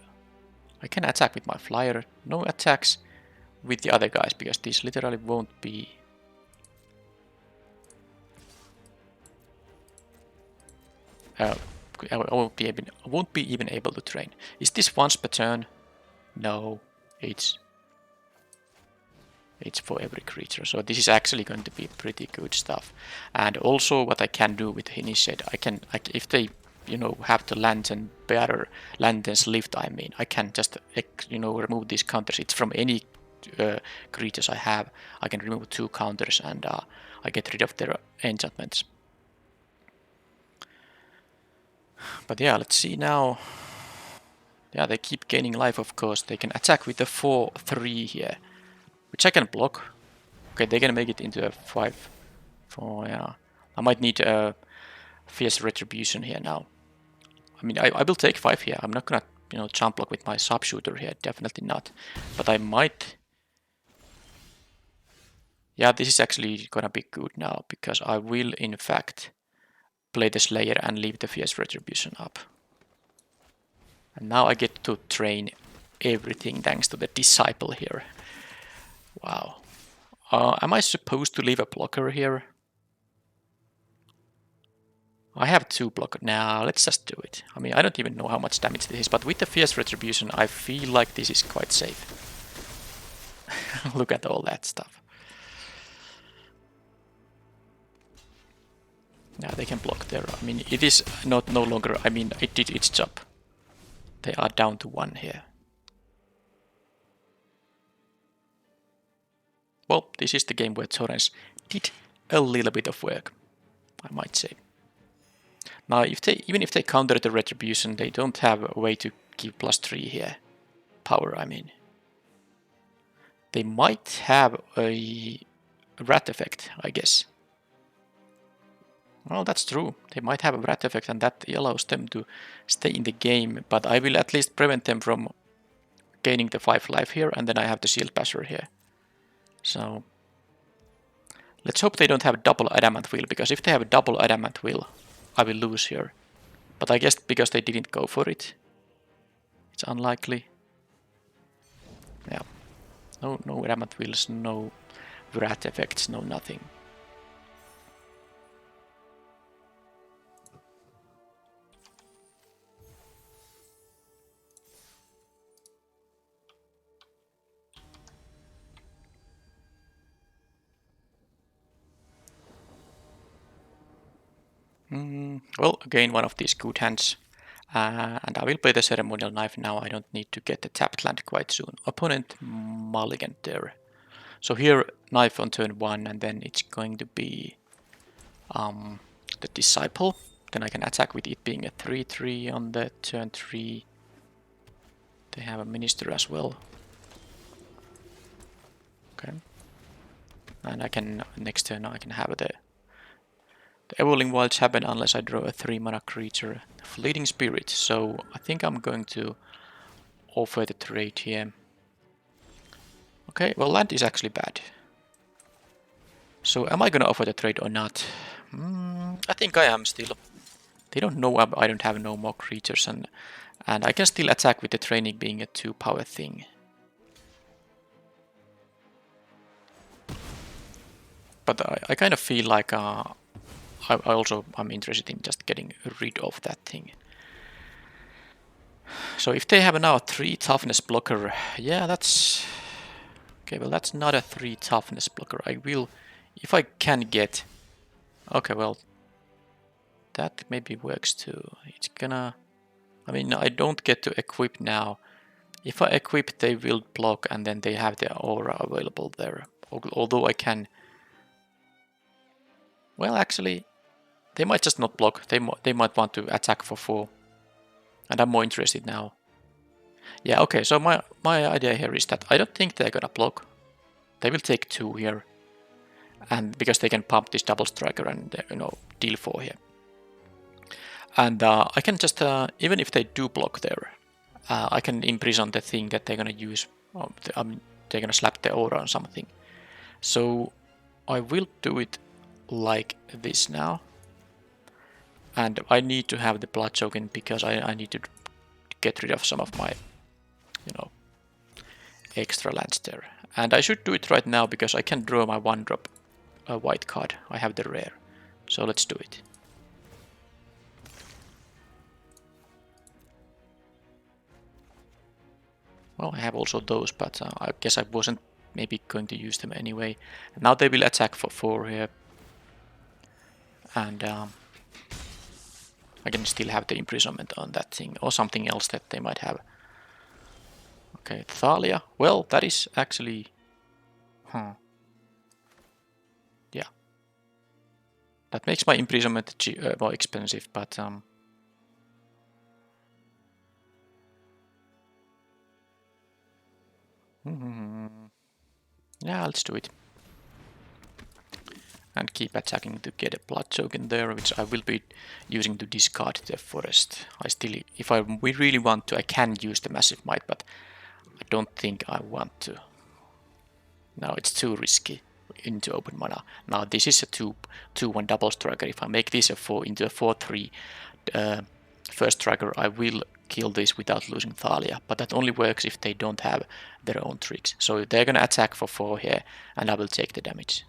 I can attack with my flyer. No attacks with the other guys because this literally won't be... I won't be even able to train. Is this once per turn? No, it's for every creature. So this is actually going to be pretty good stuff. And also what I can do with the Initiate, if they you know, have the lantern bearer, lanterns lift. I mean, I can just, you know, remove these counters. It's from any creatures I have. I can remove 2 counters and I get rid of their enchantments. But yeah, let's see now. Yeah, they keep gaining life, of course. They can attack with the 4/3 here, which I can block. Okay, they can make it into a 5/4. Yeah, I might need a fierce retribution here now. I mean, I will take 5 here. I'm not gonna, you know, jump block with my sharpshooter here. Definitely not. But I might. Yeah, this is actually gonna be good now because I will, in fact, play the Slayer and leave the fierce retribution up. And now I get to train everything thanks to the disciple here. Wow. Am I supposed to leave a blocker here? I have 2 blockers. Now let's just do it. I mean, I don't even know how much damage this is, but with the fierce retribution, I feel like this is quite safe. Look at all that stuff. Yeah, they can block there. I mean, it is not no longer. I mean, it did its job. They are down to 1 here. Well, this is the game where Torrens did a little bit of work, I might say. Now, even if they counter the retribution, they don't have a way to give +3 here. Power, I mean. They might have a rat effect, I guess. Well, that's true. They might have a rat effect, and that allows them to stay in the game. But I will at least prevent them from gaining the 5 life here, and then I have the shield basher here. So let's hope they don't have double adamant wheel, because if they have a double adamant wheel, I will lose here. But I guess because they didn't go for it, it's unlikely. Yeah. No adamant wheels, no rat effects, no nothing. Well, again, one of these good hands. And I will play the ceremonial knife now. I don't need to get the tapped land quite soon. Opponent mulligan there. So here, knife on turn 1, and then it's going to be the disciple. Then I can attack with it being a 3/3 on the turn 3. They have a minister as well. Okay. And I can, next turn, I can have the Evolving Wilds happen unless I draw a 3-mana creature, Fleeting Spirit. So I think I'm going to offer the trade here. Okay, well, land is actually bad. So am I gonna offer the trade or not? I think I am still. They don't know I don't have no more creatures, and I can still attack with the training being a 2-power thing. But I kind of feel like I'm interested in just getting rid of that thing. So if they have now a 3 toughness blocker, yeah, that's okay. Well, that's not a 3 toughness blocker. I will, if I can get. Okay, well, that maybe works too. It's gonna. I mean, I don't get to equip now. If I equip, they will block, and then they have their aura available there. Although I can. Well, actually, they might just not block. They might want to attack for 4. And I'm more interested now. Yeah, okay, so my idea here is that I don't think they're gonna block. They will take 2 here. And because they can pump this double striker and, you know, deal 4 here. And I can just, even if they do block there, I can imprison the thing that they're gonna use. They're gonna slap the aura on something. So I will do it like this now. And I need to have the blood choking because I need to get rid of some of my, you know, extra lands there. And I should do it right now because I can draw my 1-drop white card. I have the rare. So let's do it. Well, I have also those, but I guess I wasn't maybe going to use them anyway. And now they will attack for 4 here. And I can still have the imprisonment on that thing, or something else that they might have. Okay, Thalia. Well, that is actually... Yeah. That makes my imprisonment more expensive, but... Yeah, let's do it. And keep attacking to get a blood token there, which I will be using to discard the forest. I still, if we really want to, I can use the massive might, but I don't think I want to. Now it's too risky into open mana. Now this is a 2-1 double striker. If I make this a 4 into a 4-3 first striker, I will kill this without losing Thalia. But that only works if they don't have their own tricks. So they're gonna attack for 4 here, and I will take the damage.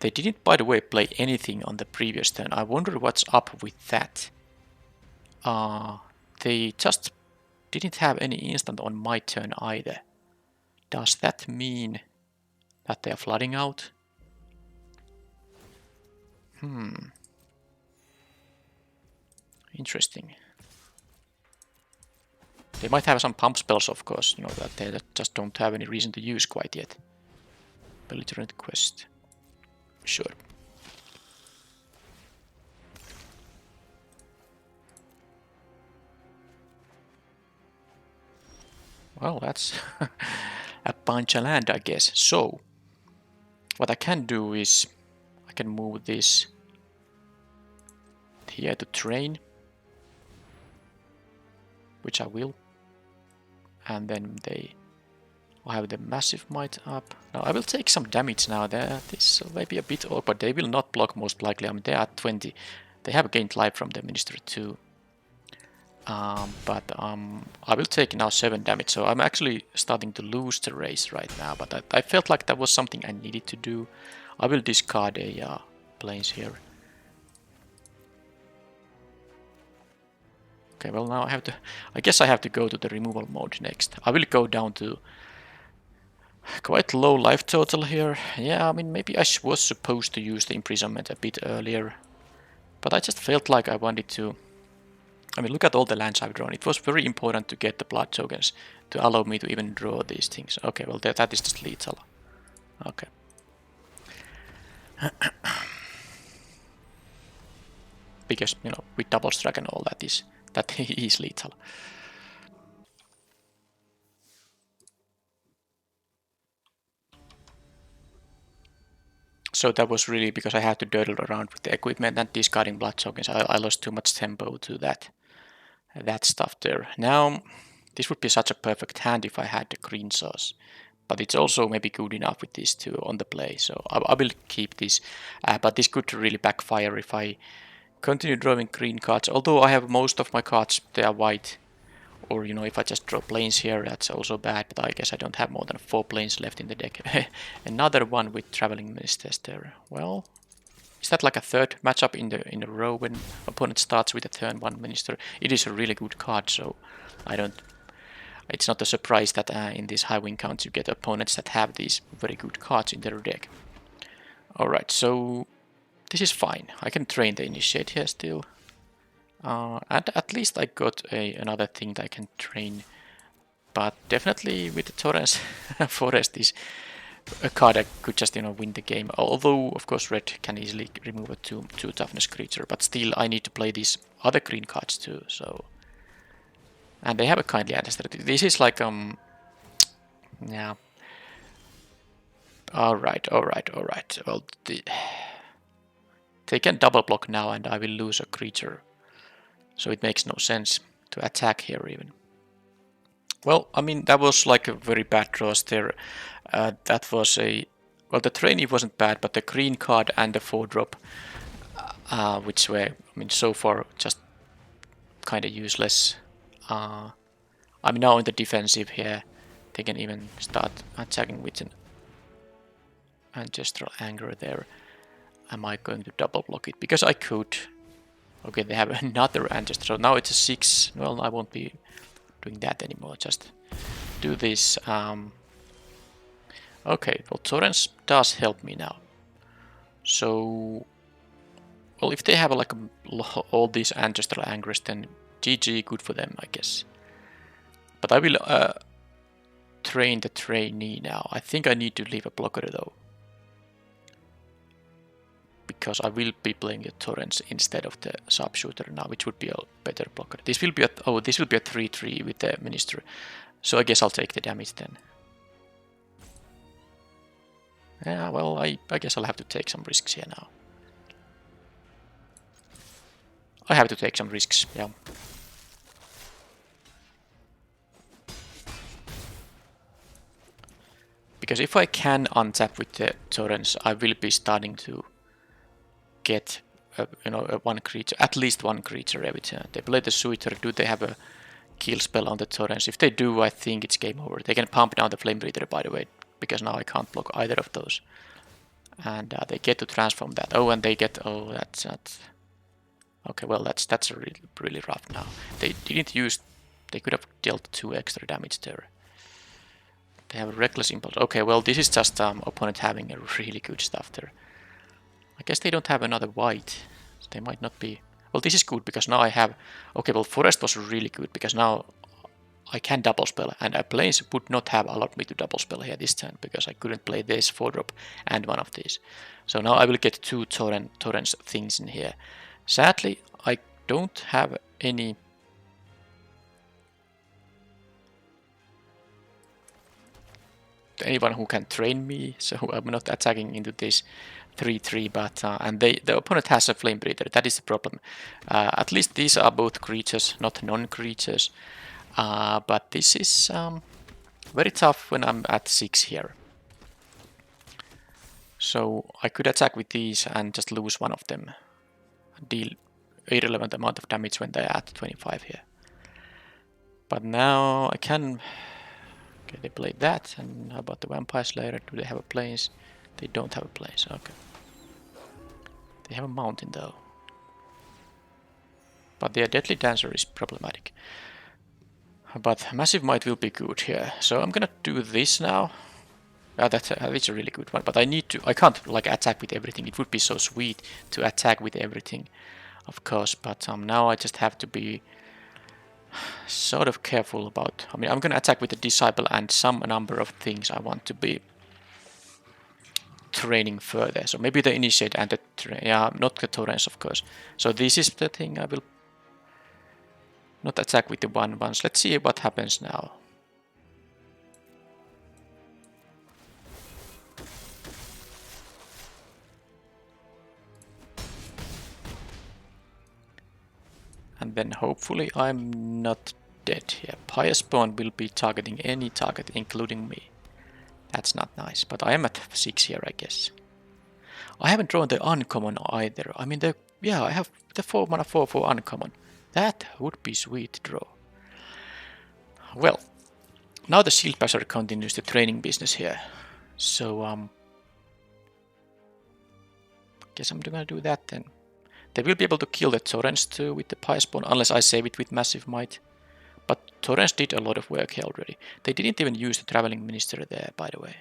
They didn't, by the way, play anything on the previous turn. I wonder what's up with that. They just didn't have any instant on my turn either. Does that mean that they are flooding out? Interesting. They might have some pump spells, of course, you know, that they just don't have any reason to use quite yet. Belligerent quest. Sure. Well, that's a bunch of land, I guess. So, what I can do is I can move this here to train, which I will. And then I have the massive might up. Now I will take some damage now. This may be a bit awkward. They will not block most likely. I mean, they are at 20. They have gained life from the Minister too. But I will take now 7 damage. So I'm actually starting to lose the race right now. But I felt like that was something I needed to do. I will discard a plains here. Okay, well now I guess I have to go to the removal mode next. I will go down to quite low life total here. Yeah, I mean, maybe I was supposed to use the imprisonment a bit earlier. But I just felt like I wanted to... I mean, look at all the lands I've drawn. It was very important to get the blood tokens to allow me to even draw these things. Okay, well, that is just lethal. Okay. Because, you know, with double strike and all that is lethal. So that was really because I had to dawdle around with the equipment and discarding blood tokens. I lost too much tempo to that stuff there. Now, this would be such a perfect hand if I had the green sauce. But it's also maybe good enough with these two on the play. So I will keep this. But this could really backfire if I continue drawing green cards. Although I have most of my cards, they are white. Or, you know, if I just draw planes here, that's also bad. But I guess I don't have more than 4 planes left in the deck. Another one with Traveling Ministers there. Well, is that like a third matchup in the row when opponent starts with a turn 1 Minister? It is a really good card, so I don't... It's not a surprise that in these high win counts you get opponents that have these very good cards in their deck. Alright, so this is fine. I can train the Initiate here still. And at least I got another thing that I can train. But definitely with the Torrens Forest is a card that could just, you know, win the game. Although, of course, red can easily remove a 2 toughness creature. But still, I need to play these other green cards too, so... And they have a kindly ancestor. This is like, yeah. Alright. Well, they can double block now and I will lose a creature. So it makes no sense to attack here even. Well, I mean, that was like a very bad draw there. That was a... Well, the trainee wasn't bad, but the green card and the 4-drop, which were, I mean, so far just kind of useless. I'm now in the defensive here. They can even start attacking with an ancestral anger there. Am I going to double block it? Because I could. Okay, they have another ancestor. So now it's a 6. Well, I won't be doing that anymore. Just do this. Okay, well, torrents does help me now. So, well, if they have like all these ancestral angers, then GG, good for them, I guess. But I will train the trainee now. I think I need to leave a blocker though, because I will be playing the torrents instead of the sharpshooter now, which would be a better blocker. This will be a 3-3 with the minister. So I guess I'll take the damage then. Yeah, well, I guess I'll have to take some risks here now. I have to take some risks, yeah. Because if I can untap with the torrents, I will be starting to get one creature, at least one creature every turn. They play the suitor. Do they have a kill spell on the torrents? If they do, I think it's game over. They can pump down the flame breather, by the way, because now I can't block either of those. And they get to transform that. Oh, and they get, oh, that's not. Okay, well, that's really, really rough now. They didn't use, they could have dealt 2 extra damage there. They have a reckless impulse. Okay, well, this is just opponent having a really good stuff there. I guess they don't have another white. So they might not be. Well, this is good because now I have. Okay, well, forest was really good because now I can double spell, and a plains would not have allowed me to double spell here this turn because I couldn't play this 4-drop and one of these. So now I will get 2 torrents things in here. Sadly, I don't have anyone who can train me, so I'm not attacking into this 3-3, but and the opponent has a flame breather. That is the problem. At least these are both creatures, not non-creatures. But this is very tough when I'm at 6 here. So I could attack with these and just lose one of them. Deal irrelevant amount of damage when they're at 25 here. But now I can. Okay, they played that. And how about the Vampire Slayer? Do they have a plains? They don't have a plains. Okay. They have a mountain though. But their Deadly Dancer is problematic. But Massive Might will be good here. So I'm gonna do this now. That's a really good one. But I can't like attack with everything. It would be so sweet to attack with everything, of course. But now I just have to be sort of careful about. I mean, I'm gonna attack with the Disciple and some number of things I want to be training further. So maybe the Initiate and the not the Torrents, of course. So this is the thing I will not attack with the 1/1s. Let's see what happens now. And then hopefully I'm not dead here. Pious Spawn will be targeting any target, including me. That's not nice, but I am at 6 here, I guess. I haven't drawn the uncommon either. I mean, I have the 4 mana 4/4 uncommon. That would be sweet to draw. Well, now the Shield Passer continues the training business here. So, guess I'm gonna do that then. They will be able to kill the Torrents too with the Pious Spawn, unless I save it with Massive Might. But Torrents did a lot of work here already. They didn't even use the Traveling Minister there, by the way.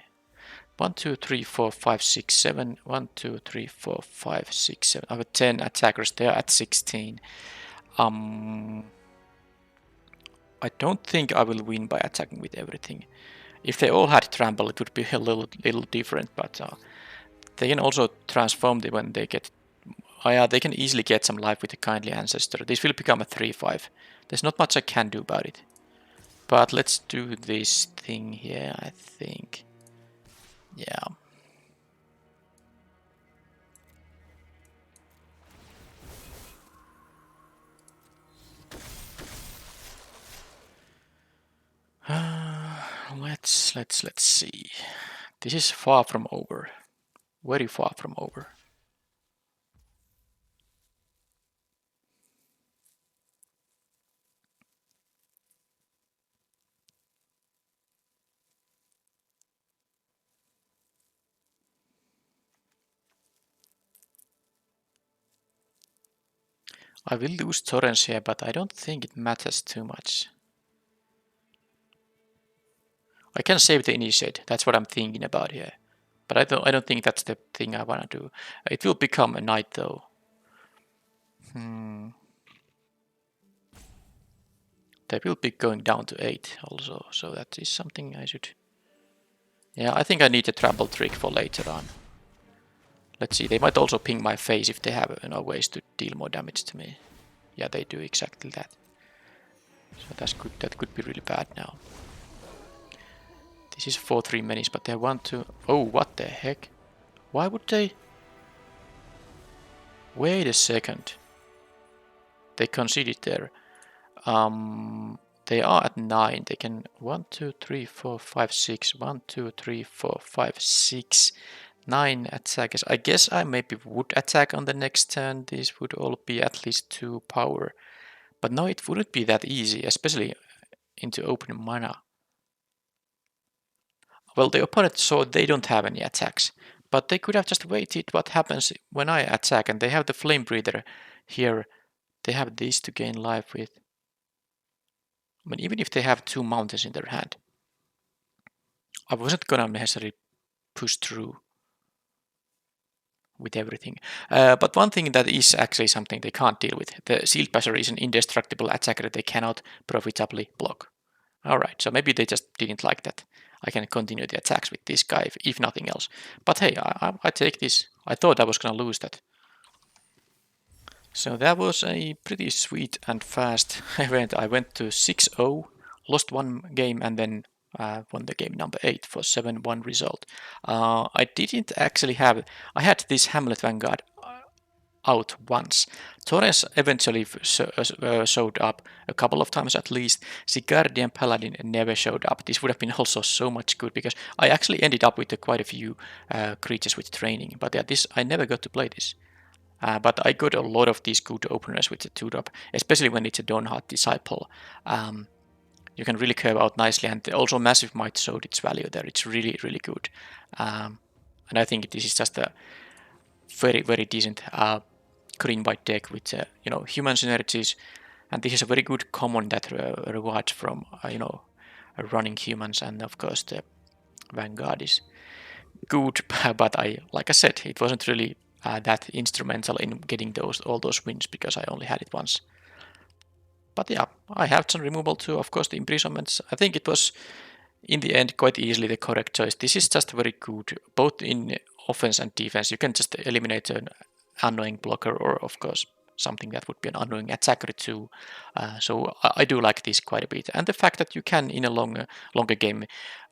1, 2, 3, 4, 5, 6, 7. 1, 2, 3, 4, 5, 6, 7. I have 10 attackers. They are at 16. I don't think I will win by attacking with everything. If they all had trample, it would be a little different. But they can also transform when they get. They can easily get some life with the Kindly Ancestor. This will become a 3/5. There's not much I can do about it. But let's do this thing here, I think. Yeah. Let's see. This is far from over. Very far from over. I will lose Torrents here, but I don't think it matters too much. I can save the initiate. That's what I'm thinking about here. But I don't think that's the thing I want to do. It will become a knight though. They will be going down to 8 also, so that is something I should... Yeah, I think I need a trample trick for later on. Let's see, they might also ping my face if they have ways to deal more damage to me. Yeah, they do exactly that. So that's good. That could be really bad now. This is 4-3 menace, but they want to... Oh, what the heck? Why would they... Wait a second. They conceded there. They are at 9. They can 1, 2, 3, 4, 5, 6. 1, 2, 3, 4, 5, 6. 9 attackers. I guess I maybe would attack on the next turn. These would all be at least 2 power. But no, it wouldn't be that easy, especially into open mana. Well, the opponent saw they don't have any attacks. But they could have just waited what happens when I attack. And they have the Flame Breather here. They have these to gain life with. I mean, even if they have 2 mountains in their hand, I wasn't gonna necessarily push through with everything. But one thing that is actually something they can't deal with. The Shield Basher is an indestructible attacker they cannot profitably block. Alright, so maybe they just didn't like that. I can continue the attacks with this guy if nothing else. But hey, I take this. I thought I was gonna lose that. So that was a pretty sweet and fast event. I went to 6-0, lost 1 game, and then won the game number 8 for 7-1 result. I didn't actually have... I had this Hamlet Vanguard out once. Torres eventually showed up a couple of times at least. The Guardian Paladin never showed up. This would have been also so much good because I actually ended up with quite a few creatures with training. But yeah, this I never got to play this. But I got a lot of these good openers with the 2-drop, especially when it's a Dawnheart Disciple. You can really curve out nicely, and also Massive Might showed its value there. It's really, really good. And I think this is just a very, very decent green-white deck with human synergies. And this is a very good common that rewards from running humans, and of course the Vanguard is good, but like I said, it wasn't really that instrumental in getting all those wins because I only had it once. But yeah, I have some removal too. Of course, the imprisonments. I think it was in the end quite easily the correct choice. This is just very good, both in offense and defense. You can just eliminate an annoying blocker, or of course something that would be an annoying attacker too. So I do like this quite a bit, and the fact that you can in a longer game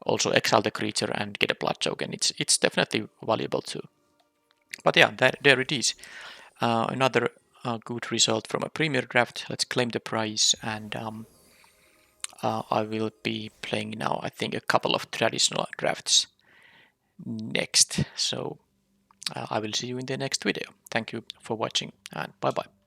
also exile the creature and get a blood token, it's definitely valuable too. But yeah, there it is. Another good result from a premier draft. Let's claim the prize, and I will be playing now, I think, a couple of traditional drafts next. So I will see you in the next video. Thank you for watching, and bye bye.